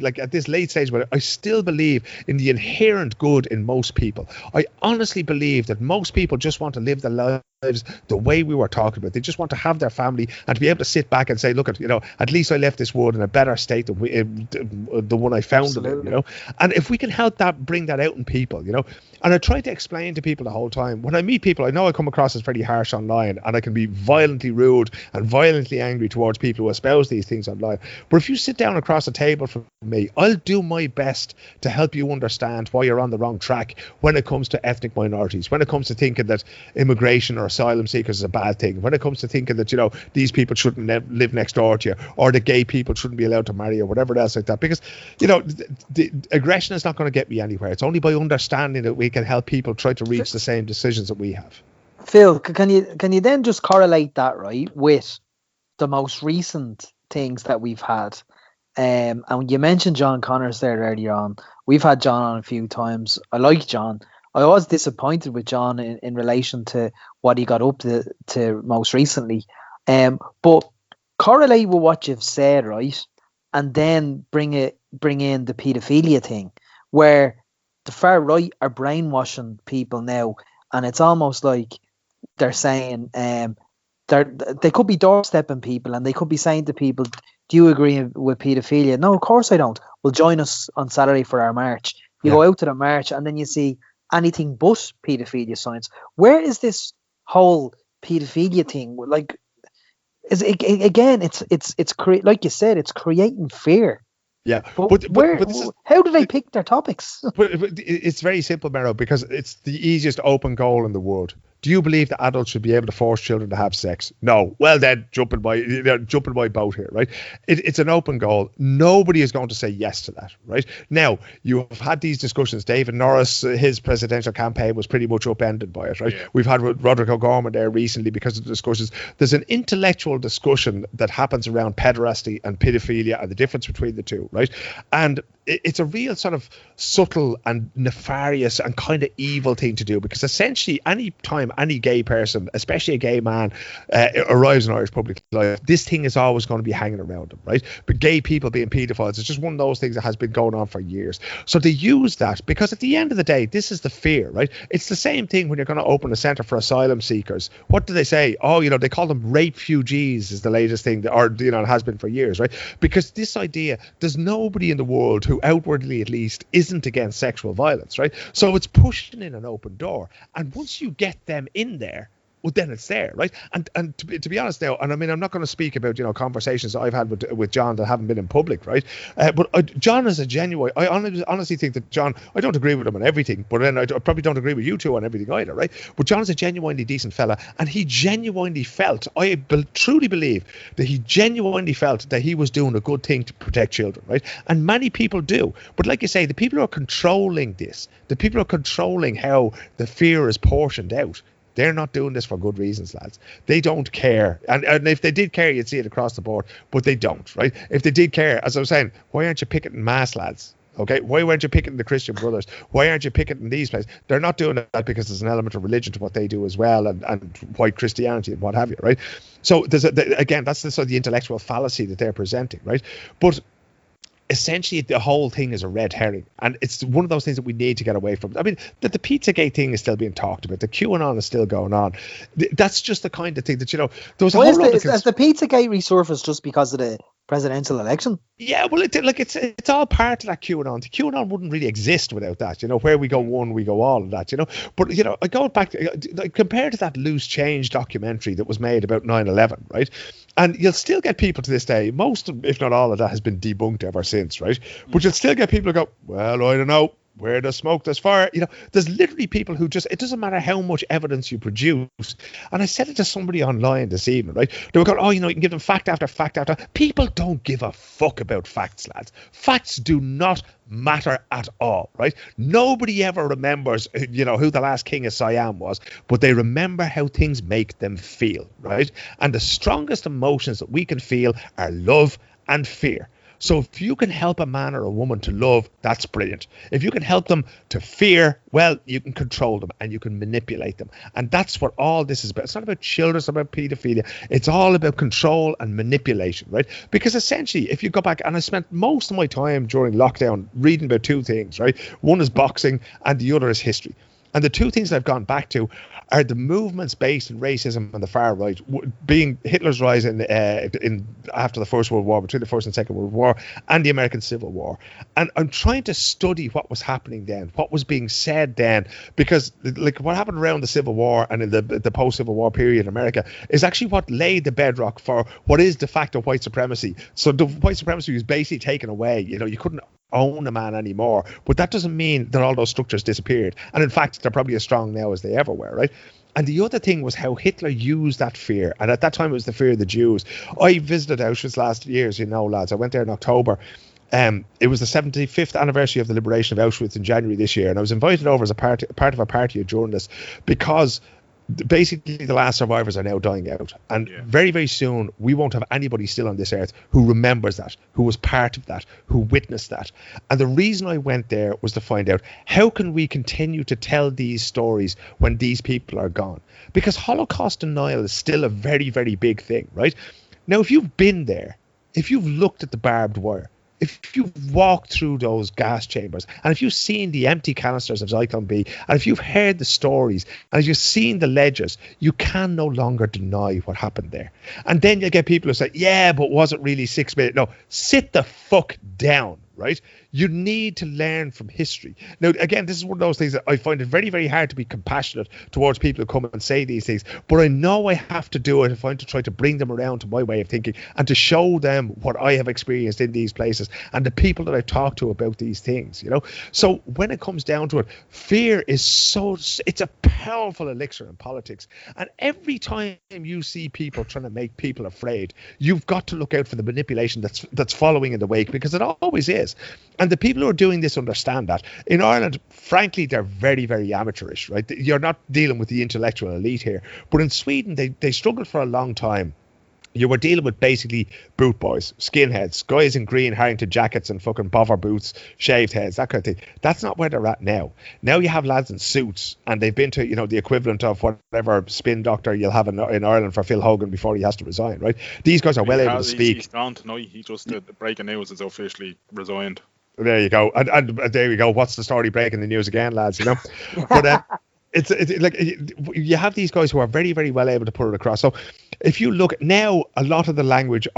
like at this late stage, but I still believe in the inherent good in most people. I honestly believe that most people just want to live their lives the way we were talking about. They just want to have their family and to be able to sit back and say, look, at least I left this world in a better state than the one I found it in, And if we can help bring that out in people, and I try to explain to people the whole time. When I meet people, I know I come across as very harsh online, and I can be violently rude and violently angry towards people who espouse these things online. But if you sit down across a table from me, I'll do my best to help you understand why you're on the wrong track when it comes to ethnic minorities, when it comes to thinking that immigration or asylum seekers is a bad thing, when it comes to thinking that, these people shouldn't live next door to you, or that gay people shouldn't be allowed to marry, or whatever else like that. Because, the aggression is not going to get me anywhere. It's only by understanding that we can help people try to reach the same decisions that we have. Phil, can you then just correlate that, right, with the most recent things that we've had? And you mentioned John Connors there earlier on. We've had John on a few times. I like John. I was disappointed with John in relation to what he got up to most recently. But correlate with what you've said, right? And then bring in the paedophilia thing, where the far right are brainwashing people now, and it's almost like they're saying they could be doorstepping people, and they could be saying to people, do you agree with paedophilia? No, of course I don't. Well, join us on Saturday for our march. You go out to the march, and then you see anything but paedophilia signs. Where is this whole paedophilia thing? Like, is it, again, it's like you said, it's creating fear. Yeah, but how do they pick their topics? But it's very simple, Mero, because it's the easiest open goal in the world. Do you believe that adults should be able to force children to have sex? No. Well, then jumping by boat here, right? It's an open goal. Nobody is going to say yes to that, right? Now, you have had these discussions. David Norris, his presidential campaign was pretty much upended by it, right? Yeah. We've had Roderick O'Gorman there recently because of the discussions. There's an intellectual discussion that happens around pederasty and pedophilia and the difference between the two, right? And it's a real sort of subtle and nefarious and kind of evil thing to do, because essentially any time any gay person, especially a gay man, arrives in Irish public life, this thing is always going to be hanging around them, right? But gay people being paedophiles, it's just one of those things that has been going on for years. So they use that because at the end of the day, this is the fear, right? It's the same thing when you're going to open a centre for asylum seekers. What do they say? Oh, they call them rape refugees is the latest thing, or it has been for years, right? Because this idea, there's nobody in the world who outwardly at least isn't against sexual violence, right? So it's pushing in an open door, and once you get them in there, well, then it's there, right? And to be honest now, and I mean, I'm not going to speak about conversations that I've had with John that haven't been in public, right? But John is a genuine. I honestly think that John. I don't agree with him on everything, but then I probably don't agree with you two on everything either, right? But John is a genuinely decent fella, and he genuinely felt. I truly believe that he genuinely felt that he was doing a good thing to protect children, right? And many people do, but like you say, the people who are controlling this, the people who are controlling how the fear is portioned out. They're not doing this for good reasons, lads. They don't care. And if they did care, you'd see it across the board, but they don't, right? If they did care, as I was saying, why aren't you picketing mass, lads? Okay, why weren't you picketing the Christian Brothers? Why aren't you picketing these places? They're not doing that because there's an element of religion to what they do as well, and white Christianity and what have you, right? So again, that's the sort of the intellectual fallacy that they're presenting, right? But essentially the whole thing is a red herring, and it's one of those things that we need to get away from. I mean, that the Pizzagate thing is still being talked about, the QAnon is still going on. That's just the kind of thing that there was a whole lot of has the Pizzagate resurfaced just because of the presidential election? Yeah, well, it's all part of that QAnon. The QAnon wouldn't really exist without that. Where we go one, we go all of that. But I go back compared to that Loose Change documentary that was made about 9/11, right? And you'll still get people to this day, most, if not all of that has been debunked ever since, right? But you'll still get people who go, well, I don't know, where there's smoke, there's fire. There's literally people who just, it doesn't matter how much evidence you produce. And I said it to somebody online this evening, right? They were going, oh, you can give them fact after fact after. People don't give a fuck about facts, lads. Facts do not matter at all, right? Nobody ever remembers, who the last king of Siam was, but they remember how things make them feel, right? And the strongest emotions that we can feel are love and fear. So if you can help a man or a woman to love, that's brilliant. If you can help them to fear, well, you can control them and you can manipulate them. And that's what all this is about. It's not about children, it's about paedophilia. It's all about control and manipulation, right? Because essentially, if you go back, and I spent most of my time during lockdown reading about two things, right? One is boxing and the other is history. And the two things that I've gone back to are the movements based in racism on the far right, being Hitler's rise in after the First World War, between the First and Second World War, and the American Civil War. And I'm trying to study what was happening then, what was being said then, because like what happened around the Civil War and in the post-Civil War period in America is actually what laid the bedrock for what is de facto white supremacy. So the white supremacy was basically taken away. You couldn't own a man anymore, but that doesn't mean that all those structures disappeared, and in fact they're probably as strong now as they ever were, right? And the other thing was how Hitler used that fear, and at that time it was the fear of the Jews. I visited Auschwitz last year, as you know, lads. I went there in October. It was the 75th anniversary of the liberation of Auschwitz in January this year, and I was invited over as a part of a party of journalists because basically the last survivors are now dying out, and very, very soon we won't have anybody still on this earth who remembers that, who was part of that, who witnessed that. And the reason I went there was to find out, how can we continue to tell these stories when these people are gone? Because Holocaust denial is still a very, very big thing, right? Now, if you've been there, if you've looked at the barbed wire, if you've walked through those gas chambers, and if you've seen the empty canisters of Zyklon B, and if you've heard the stories, and if you've seen the ledgers, you can no longer deny what happened there. And then you get people who say, yeah, but was it really 6 million? No, sit the fuck down, right? You need to learn from history. Now, again, this is one of those things that I find it very, very hard to be compassionate towards people who come and say these things, but I know I have to do it if I'm to try to bring them around to my way of thinking and to show them what I have experienced in these places and the people that I've talked to about these things, So when it comes down to it, fear is it's a powerful elixir in politics. And every time you see people trying to make people afraid, you've got to look out for the manipulation that's following in the wake, because it always is. And the people who are doing this understand that. In Ireland, frankly, they're very, very amateurish, right? You're not dealing with the intellectual elite here. But in Sweden, they struggled for a long time. You were dealing with basically boot boys, skinheads, guys in green Harrington jackets and fucking bother boots, shaved heads, that kind of thing. That's not where they're at now. Now you have lads in suits, and they've been to, the equivalent of whatever spin doctor you'll have in Ireland for Phil Hogan before he has to resign, right? These guys are well able to speak. He's gone tonight. He just did the breaking news is officially resigned. There you go. And there you go. What's the story breaking the news again, lads, But it's like you have these guys who are very, very well able to put it across. So if you look now, a lot of the language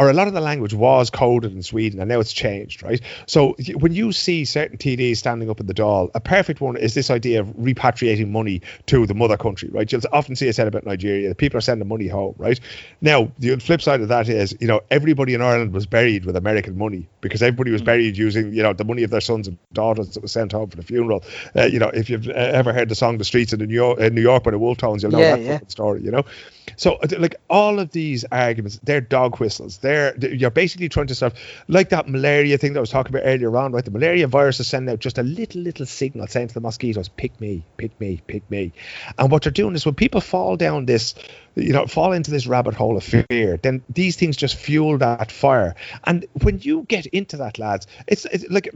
was coded in Sweden, and now it's changed, right? So when you see certain TDs standing up in the Dáil, a perfect one is this idea of repatriating money to the mother country, right? You'll often see it said about Nigeria. People are sending money home, right? Now, the flip side of that is, everybody in Ireland was buried with American money, because everybody was buried using, the money of their sons and daughters that was sent home for the funeral. If you've ever heard the song "The Streets in New York" by the Wolftones, you'll know that story, So, like, all of these arguments, they're dog whistles. You're basically trying to sort of, like that malaria thing that I was talking about earlier on, right? The malaria virus is sending out just a little signal saying to the mosquitoes, pick me, pick me, pick me. And what they're doing is, when people fall down this, fall into this rabbit hole of fear, then these things just fuel that fire. And when you get into that, lads, it's like,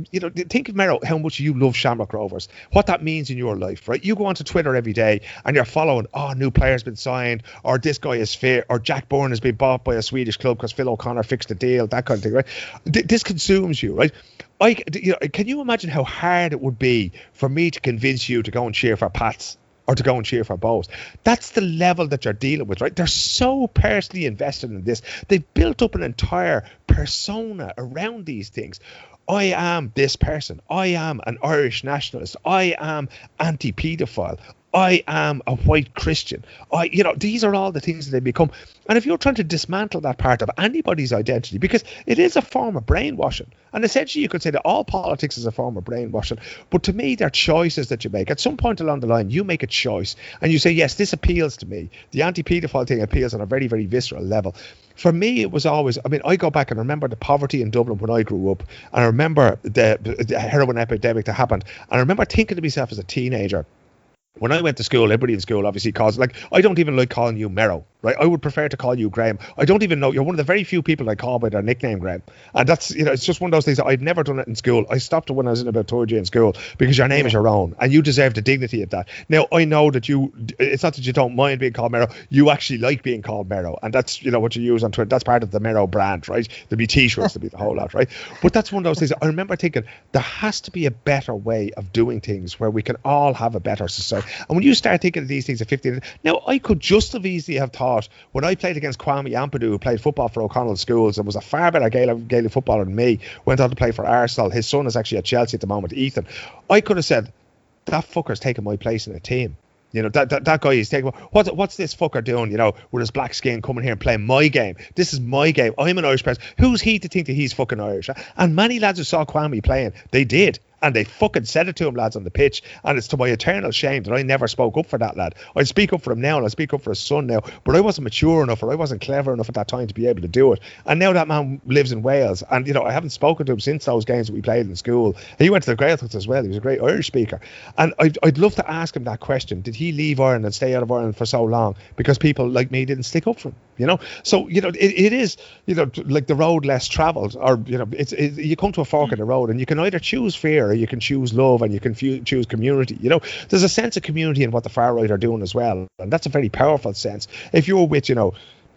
think of Mero, how much you love Shamrock Rovers, what that means in your life, right? You go onto Twitter every day and you're following, new player's been signed, or this guy is fit, or Jack Byrne has been bought by a Swedish club because Phil O'Connor fixed the deal, that kind of thing, right? This consumes you, right? Can you imagine how hard it would be for me to convince you to go and cheer for Pats or to go and cheer for Bows? That's the level that you're dealing with, right? They're so personally invested in this. They've built up an entire persona around these things. I am this person. I am an Irish nationalist. I am anti-paedophile. I am a white Christian. These are all the things that they become. And if you're trying to dismantle that part of anybody's identity, because it is a form of brainwashing, and essentially you could say that all politics is a form of brainwashing, but to me, they're choices that you make. At some point along the line, you make a choice, and you say, yes, this appeals to me. The anti-paedophile thing appeals on a very, very visceral level. For me, it was always, I go back and remember the poverty in Dublin when I grew up, and I remember the heroin epidemic that happened, and I remember thinking to myself as a teenager, when I went to school, everybody in school obviously calls, I don't even like calling you Merrow, right? I would prefer to call you Graham. I don't even know, you're one of the very few people I call by their nickname, Graham. And that's, it's just one of those things that I'd never done it in school. I stopped it when I was in about third year in school, because your name is your own, and you deserve the dignity of that. Now, I know that it's not that you don't mind being called Merrow, you actually like being called Merrow, and that's, what you use on Twitter. That's part of the Merrow brand, right? There'll be t-shirts, there'll be the whole lot, right? But that's one of those things I remember thinking, there has to be a better way of doing things where we can all have a better society. And when you start thinking of these things at 15, now I could just as easily have thought, when I played against Kwame Ampadu, who played football for O'Connell schools and was a far better Gaelic footballer than me, went on to play for Arsenal. His son is actually at Chelsea at the moment, Ethan. I could have said, that fucker's taking my place in a team. That guy is taking, what's this fucker doing, with his black skin, coming here and playing my game. This is my game. I'm an Irish person. Who's he to think that he's fucking Irish? And many lads who saw Kwame playing, they did. And they fucking said it to him, lads, on the pitch. And it's to my eternal shame that I never spoke up for that lad. I'd speak up for him now, and I speak up for his son now. But I wasn't mature enough, or I wasn't clever enough at that time to be able to do it. And now that man lives in Wales. And, I haven't spoken to him since those games that we played in school. He went to the Gaeltachts as well. He was a great Irish speaker. And I'd love to ask him that question. Did he leave Ireland and stay out of Ireland for so long because people like me didn't stick up for him? So, it is, like the road less travelled, or, you come to a fork in the road, and you can either choose fear or you can choose love, and you can choose community. There's a sense of community in what the far right are doing as well, and that's a very powerful sense. If you're with,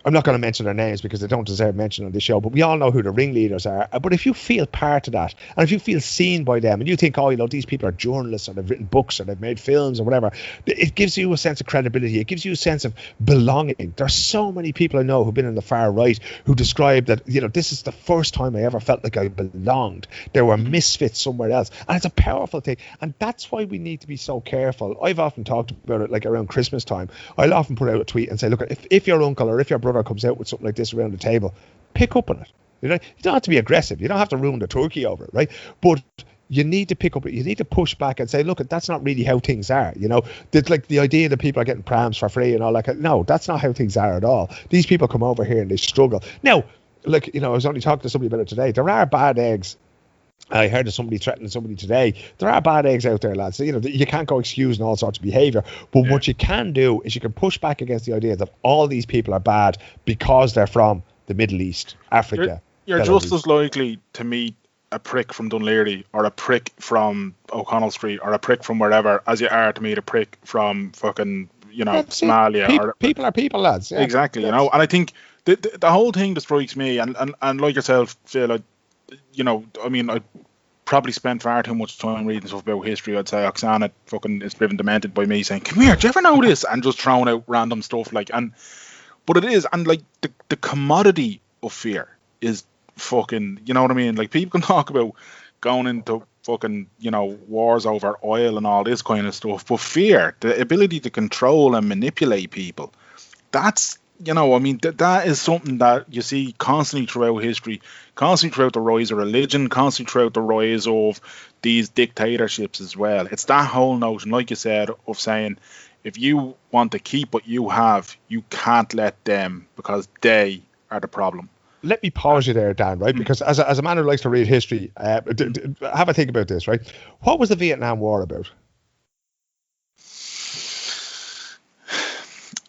I'm not going to mention their names because they don't deserve mention on this show, but we all know who the ringleaders are. But if you feel part of that, and if you feel seen by them, and you think, these people are journalists, or they've written books, or they've made films, or whatever, it gives you a sense of credibility. It gives you a sense of belonging. There's so many people I know who've been in the far right who describe that, this is the first time I ever felt like I belonged. There were misfits somewhere else. And it's a powerful thing. And that's why we need to be so careful. I've often talked about it, like around Christmas time. I'll often put out a tweet and say, look, if your uncle or if your brother comes out with something like this around the table, pick up on it. You don't have to be aggressive. You don't have to ruin the turkey over it, right? But you need to pick up, you need to push back and say, look, that's not really how things are. It's like the idea that people are getting prams for free and all that. No, that's not how things are at all. These people come over here and they struggle. Now, I was only talking to somebody about it today. There are bad eggs. I heard of somebody threatening somebody today. There are bad eggs out there, lads. So, you can't go excusing all sorts of behaviour. But what you can do is you can push back against the idea that all these people are bad because they're from the Middle East, Africa. You're just as likely to meet a prick from Dunleary, or a prick from O'Connell Street, or a prick from wherever, as you are to meet a prick from fucking, Somalia. People are people, lads. Yeah. Exactly, And I think the whole thing that strikes me, and like yourself, Phil, I probably spent far too much time reading stuff about history. I'd say Oksana fucking is driven demented by me saying, come here, do you ever know this? And just throwing out random stuff but it is, and the commodity of fear is fucking, you know what I mean? Like, people can talk about going into fucking, wars over oil and all this kind of stuff, but fear, the ability to control and manipulate people, that's, that is something that you see constantly throughout history, constantly throughout the rise of religion, constantly throughout the rise of these dictatorships as well. It's that whole notion, like you said, of saying, if you want to keep what you have, you can't let them, because they are the problem. Let me pause you there, Dan, right? Because as a man who likes to read history, have a think about this, right? What was the Vietnam War about?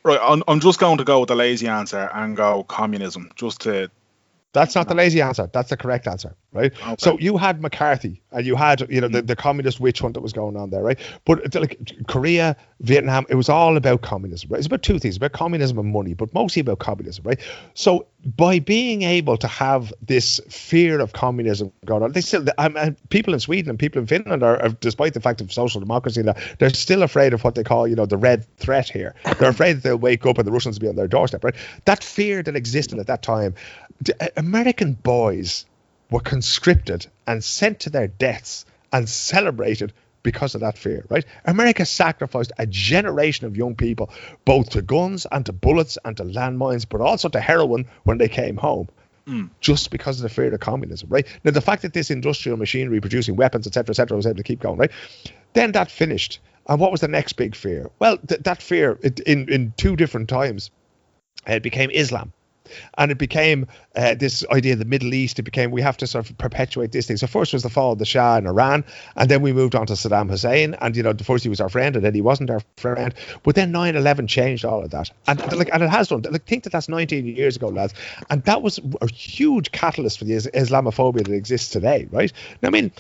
Right, I'm just going to go with the lazy answer and go communism, just to... That's not the lazy answer. That's the correct answer, right? Okay. So you had McCarthy, and you had, the communist witch hunt that was going on there, right? But like Korea, Vietnam, it was all about communism, right? It's about two things, about communism and money, but mostly about communism, right? So by being able to have this fear of communism going on, they still, people in Sweden and people in Finland are, despite the fact of social democracy, they're still afraid of what they call, the red threat here. They're afraid that they'll wake up and the Russians will be on their doorstep, right? That fear that existed at that time, American boys were conscripted and sent to their deaths and celebrated because of that fear, right? America sacrificed a generation of young people, both to guns and to bullets and to landmines, but also to heroin when they came home, just because of the fear of communism, right? Now, the fact that this industrial machinery producing weapons, etc., was able to keep going, right? Then that finished. And what was the next big fear? Well, that fear, in two different times, it became Islam. And it became this idea of the Middle East. It became, we have to sort of perpetuate this thing. So first was the fall of the Shah in Iran, and then we moved on to Saddam Hussein. And, you know, first he was our friend, and then he wasn't our friend. But then 9/11 changed all of that. And and it has done. Think that's 19 years ago, lads. And that was a huge catalyst for the Islamophobia that exists today, right? Now, I mean,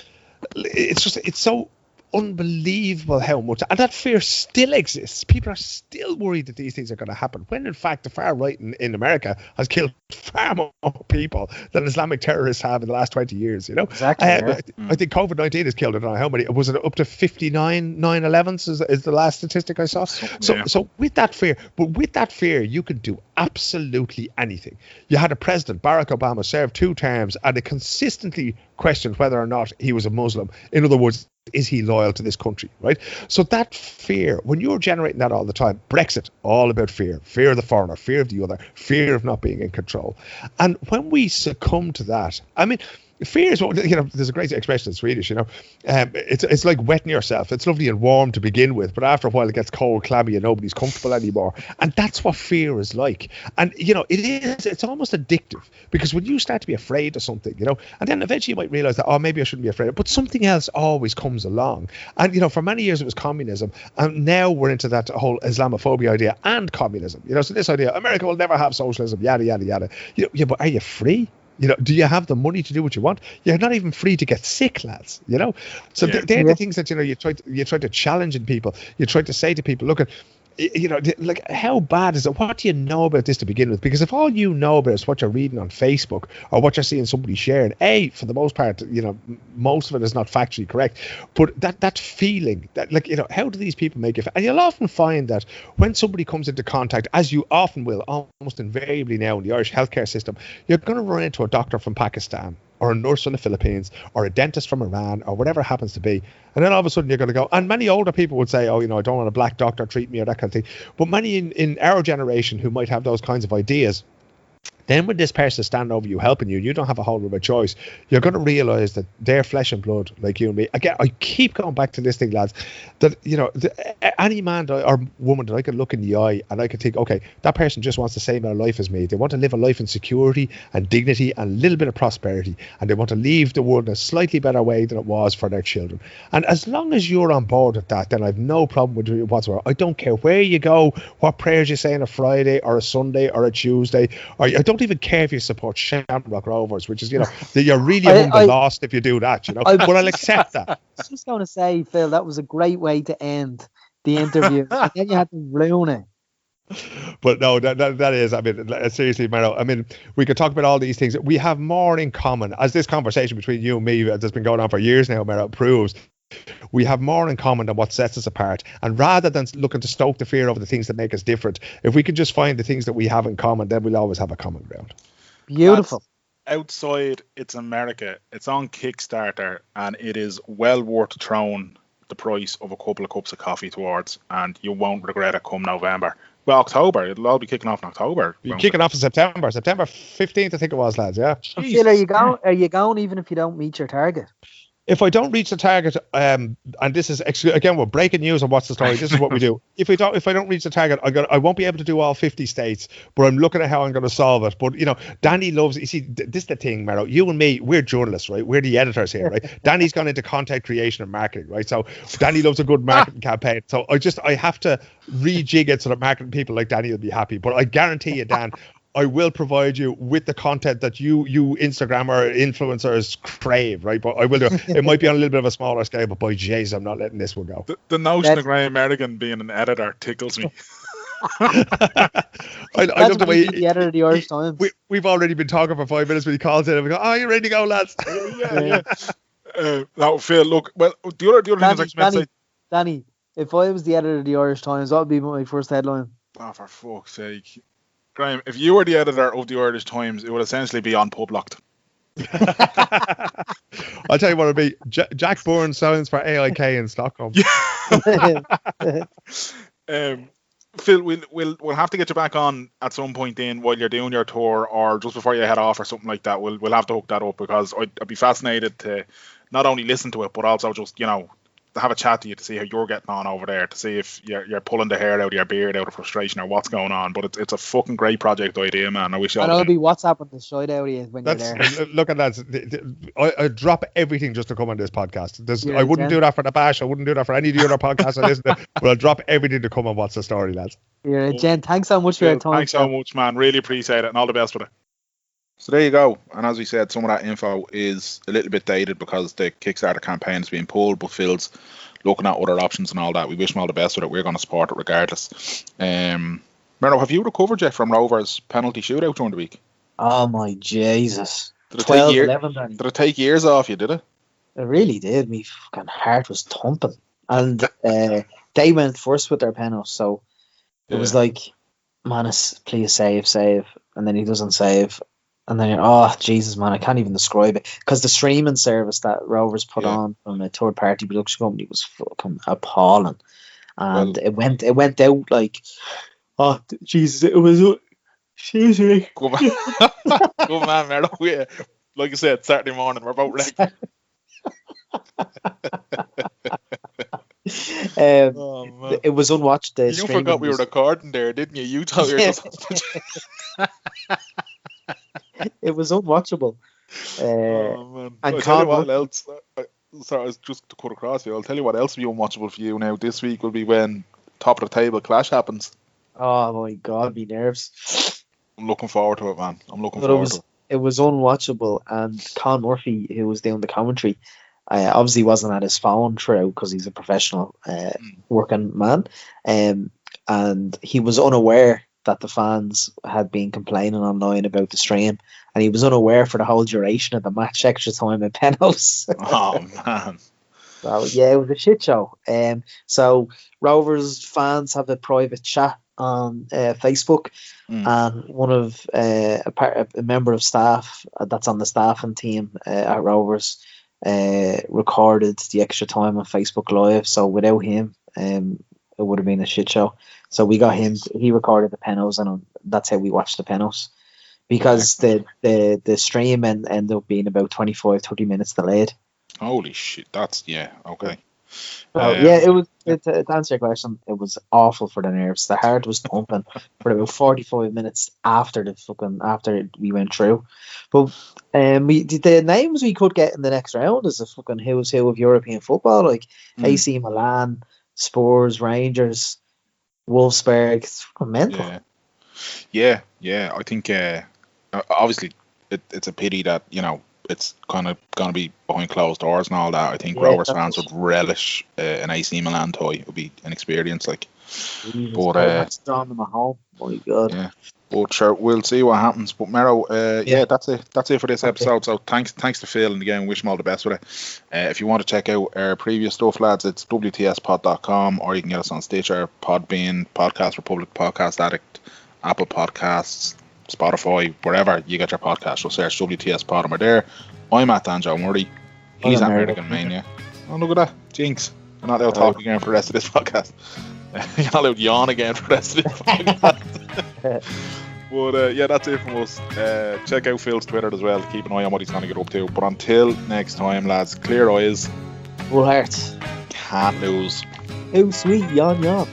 it's so unbelievable how much, and that fear still exists. People are still worried that these things are going to happen, when in fact the far right in America has killed far more people than Islamic terrorists have in the last 20 years, you know. Exactly. I think COVID-19 has killed, I don't know how many, was it up to 59 9/11s is the last statistic I saw. So with that fear, you can do absolutely anything. You had a president, Barack Obama, served 2 terms, and it consistently questioned whether or not he was a Muslim. In other words, is he loyal to this country, right? So that fear, when you're generating that all the time, Brexit, all about fear of the foreigner, fear of the other, fear of not being in control. And when we succumb to that, I mean, fear is, you know, there's a great expression in Swedish, you know, it's like wetting yourself. It's lovely and warm to begin with, but after a while it gets cold, clammy, and nobody's comfortable anymore. And that's what fear is like. And, you know, it's almost addictive, because when you start to be afraid of something, you know, and then eventually you might realize that, oh, maybe I shouldn't be afraid of it, but something else always comes along. And, you know, for many years it was communism, and now we're into that whole Islamophobia idea and communism, you know, so this idea, America will never have socialism, yada, yada, yada. You know, yeah, but are you free? You know, do you have the money to do what you want? You're not even free to get sick, lads, you know? So they're the things that, you know, you try to challenge in people. You try to say to people, look, you know, like, how bad is it? What do you know about this to begin with? Because if all you know about is what you're reading on Facebook or what you're seeing somebody sharing, for the most part, you know, most of it is not factually correct. But that feeling, that, like, you know, how do these people make it? And you'll often find that when somebody comes into contact, as you often will, almost invariably now in the Irish healthcare system, you're going to run into a doctor from Pakistan, or a nurse from the Philippines, or a dentist from Iran, or whatever it happens to be. And then all of a sudden you're going to go, and many older people would say, oh, you know, I don't want a black doctor treat me, or that kind of thing. But many in our generation who might have those kinds of ideas, then when this person is standing over you, helping you, you don't have a whole lot of choice. You're going to realize that they're flesh and blood like you and me. Again, I keep going back to this thing, lads, that, you know, any man or woman that I can look in the eye and I can think, okay, that person just wants the same amount of life as me. They want to live a life in security and dignity and a little bit of prosperity, and they want to leave the world in a slightly better way than it was for their children. And as long as you're on board with that, then I've no problem with it whatsoever. I don't care where you go, what prayers you say on a Friday or a Sunday or a Tuesday, or I don't even care if you support Shamrock Rovers, which is, you know, you're really among the lost if you do that, you know. But I'll accept that. I was just going to say, Phil, that was a great way to end the interview. And then you had to ruin it. But no, that is, I mean, seriously, Maro, I mean, we could talk about all these things. We have more in common, as this conversation between you and me that's been going on for years now, Maro, proves. We have more in common than what sets us apart. And rather than looking to stoke the fear over the things that make us different, if we could just find the things that we have in common, then we'll always have a common ground. Beautiful. Outside, it's America. It's on Kickstarter, and it is well worth throwing the price of a couple of cups of coffee towards, and you won't regret it come November. Well, October. It'll all be kicking off in October. Kicking off in September 15th, I think it was, lads. Yeah. Phil, are you going even if you don't meet your target? If I don't reach the target, and this is again, we're breaking news on What's the Story. This is what we do. If I don't reach the target, I won't be able to do all 50 states. But I'm looking at how I'm going to solve it. But, you know, Danny loves. You see, this is the thing, Maro. You and me, we're journalists, right? We're the editors here, right? Danny's gone into content creation and marketing, right? So Danny loves a good marketing campaign. So I have to rejig it so that marketing people like Danny will be happy. But I guarantee you, Dan, I will provide you with the content that you Instagram or influencers crave, right? But I will do it. It might be on a little bit of a smaller scale, but by jeez, I'm not letting this one go. The notion of Graham Merrigan being an editor tickles me. I love the way the editor of the Irish Times. We've already been talking for 5 minutes when he calls in and we go, oh, you ready to go, lads? Yeah. Now, Phil, look, well, the other thing is I meant to say, Danny, if I was the editor of the Irish Times, that would be my first headline. Oh, for fuck's sake. Graham, if you were the editor of the Irish Times, it would essentially be on Publicked. I'll tell you what it'll be. Jack Bourne sounds for AIK in Stockholm. Phil, we'll have to get you back on at some point in while you're doing your tour, or just before you head off or something like that. We'll have to hook that up, because I'd be fascinated to not only listen to it, but also just, you know, to have a chat to you, to see how you're getting on over there, to see if you're pulling the hair out of your beard out of frustration or what's going on. But it's a fucking great project idea, man. I wish you all. And I'll be WhatsApping the shit out of you when you're there. Look at that. I drop everything just to come on this podcast. I wouldn't do that for the Bash. I wouldn't do that for any of the other podcasts I listen to. But I'll drop everything to come on What's the Story, lads. You're a gent. Thanks so much for your time. Thanks so much, man. Really appreciate it, and all the best with it. So there you go. And as we said, some of that info is a little bit dated because the Kickstarter campaign is being pulled, but Phil's looking at other options and all that. We wish him all the best with it. We're going to support it regardless. Mero, have you recovered yet from Rovers' penalty shootout during the week? Oh my Jesus. Did it take years off you, did it? It really did. My fucking heart was thumping. And they went first with their penalty, so it was like, Manus, please save. And then he doesn't save. And then you're, oh, Jesus, man, I can't even describe it. Because the streaming service that Rovers put on from a third-party production company was fucking appalling. And it went out like, oh, Jesus, it was... Excuse me. Good man, Mero. Yeah. Like I said, Saturday morning, we're about ready. It was unwatched. You forgot we were recording there, didn't you? You thought you were just... It was unwatchable. Man. And I'll tell you what else. Sorry, just to cut across you. I'll tell you what else will be unwatchable for you now. This week will be when top of the table clash happens. Oh my God, me nerves. I'm looking forward to it, man. It was unwatchable, and Con Murphy, who was doing the commentary, obviously wasn't at his phone throughout because he's a professional working man, and he was unaware that the fans had been complaining online about the stream, and he was unaware for the whole duration of the match, extra time and penalties. Oh man. So yeah, it was a shit show. So Rovers fans have a private chat on Facebook, and one of a member of staff that's on the staffing team at Rovers recorded the extra time on Facebook Live. So without him, it would have been a shit show. So we got him. He recorded the penalties, and that's how we watched the penalties. Because the stream ended up being about 25-30 minutes delayed. Holy shit! That's okay. It was. To answer your question, it was awful for the nerves. The heart was pumping for about 45 minutes after we went through. But the names we could get in the next round is a fucking who's who of European football, like AC Milan, Spurs, Rangers, Wolfsburg. It's fucking mental. Yeah. I think obviously it's a pity that it's kind of going to be behind closed doors and all that. I think Rovers fans would relish an AC Milan toy. It would be an experience, like. Jesus, but that's drawn them at home. My God. Yeah. But sure, we'll see what happens. But Mero, that's it. That's it for this episode. So thanks to Phil, and again, wish him all the best with it. If you want to check out our previous stuff, lads, it's WTSpod.com, or you can get us on Stitcher, Podbean, Podcast Republic, Podcast Addict, Apple Podcasts, Spotify, wherever you get your podcast. So search WTS Pod, and we're there. I'm at Dan Joe Murray. He's at American Mania. Oh, look at that. Jinx. I'm not allowed to talk again for the rest of this podcast. You're not allowed to yawn again for the rest of this podcast. But that's it from us. Check out Phil's Twitter as well to keep an eye on what he's going to get up to. But until next time, lads, clear eyes. Full hearts. Can't lose. How sweet, yawn.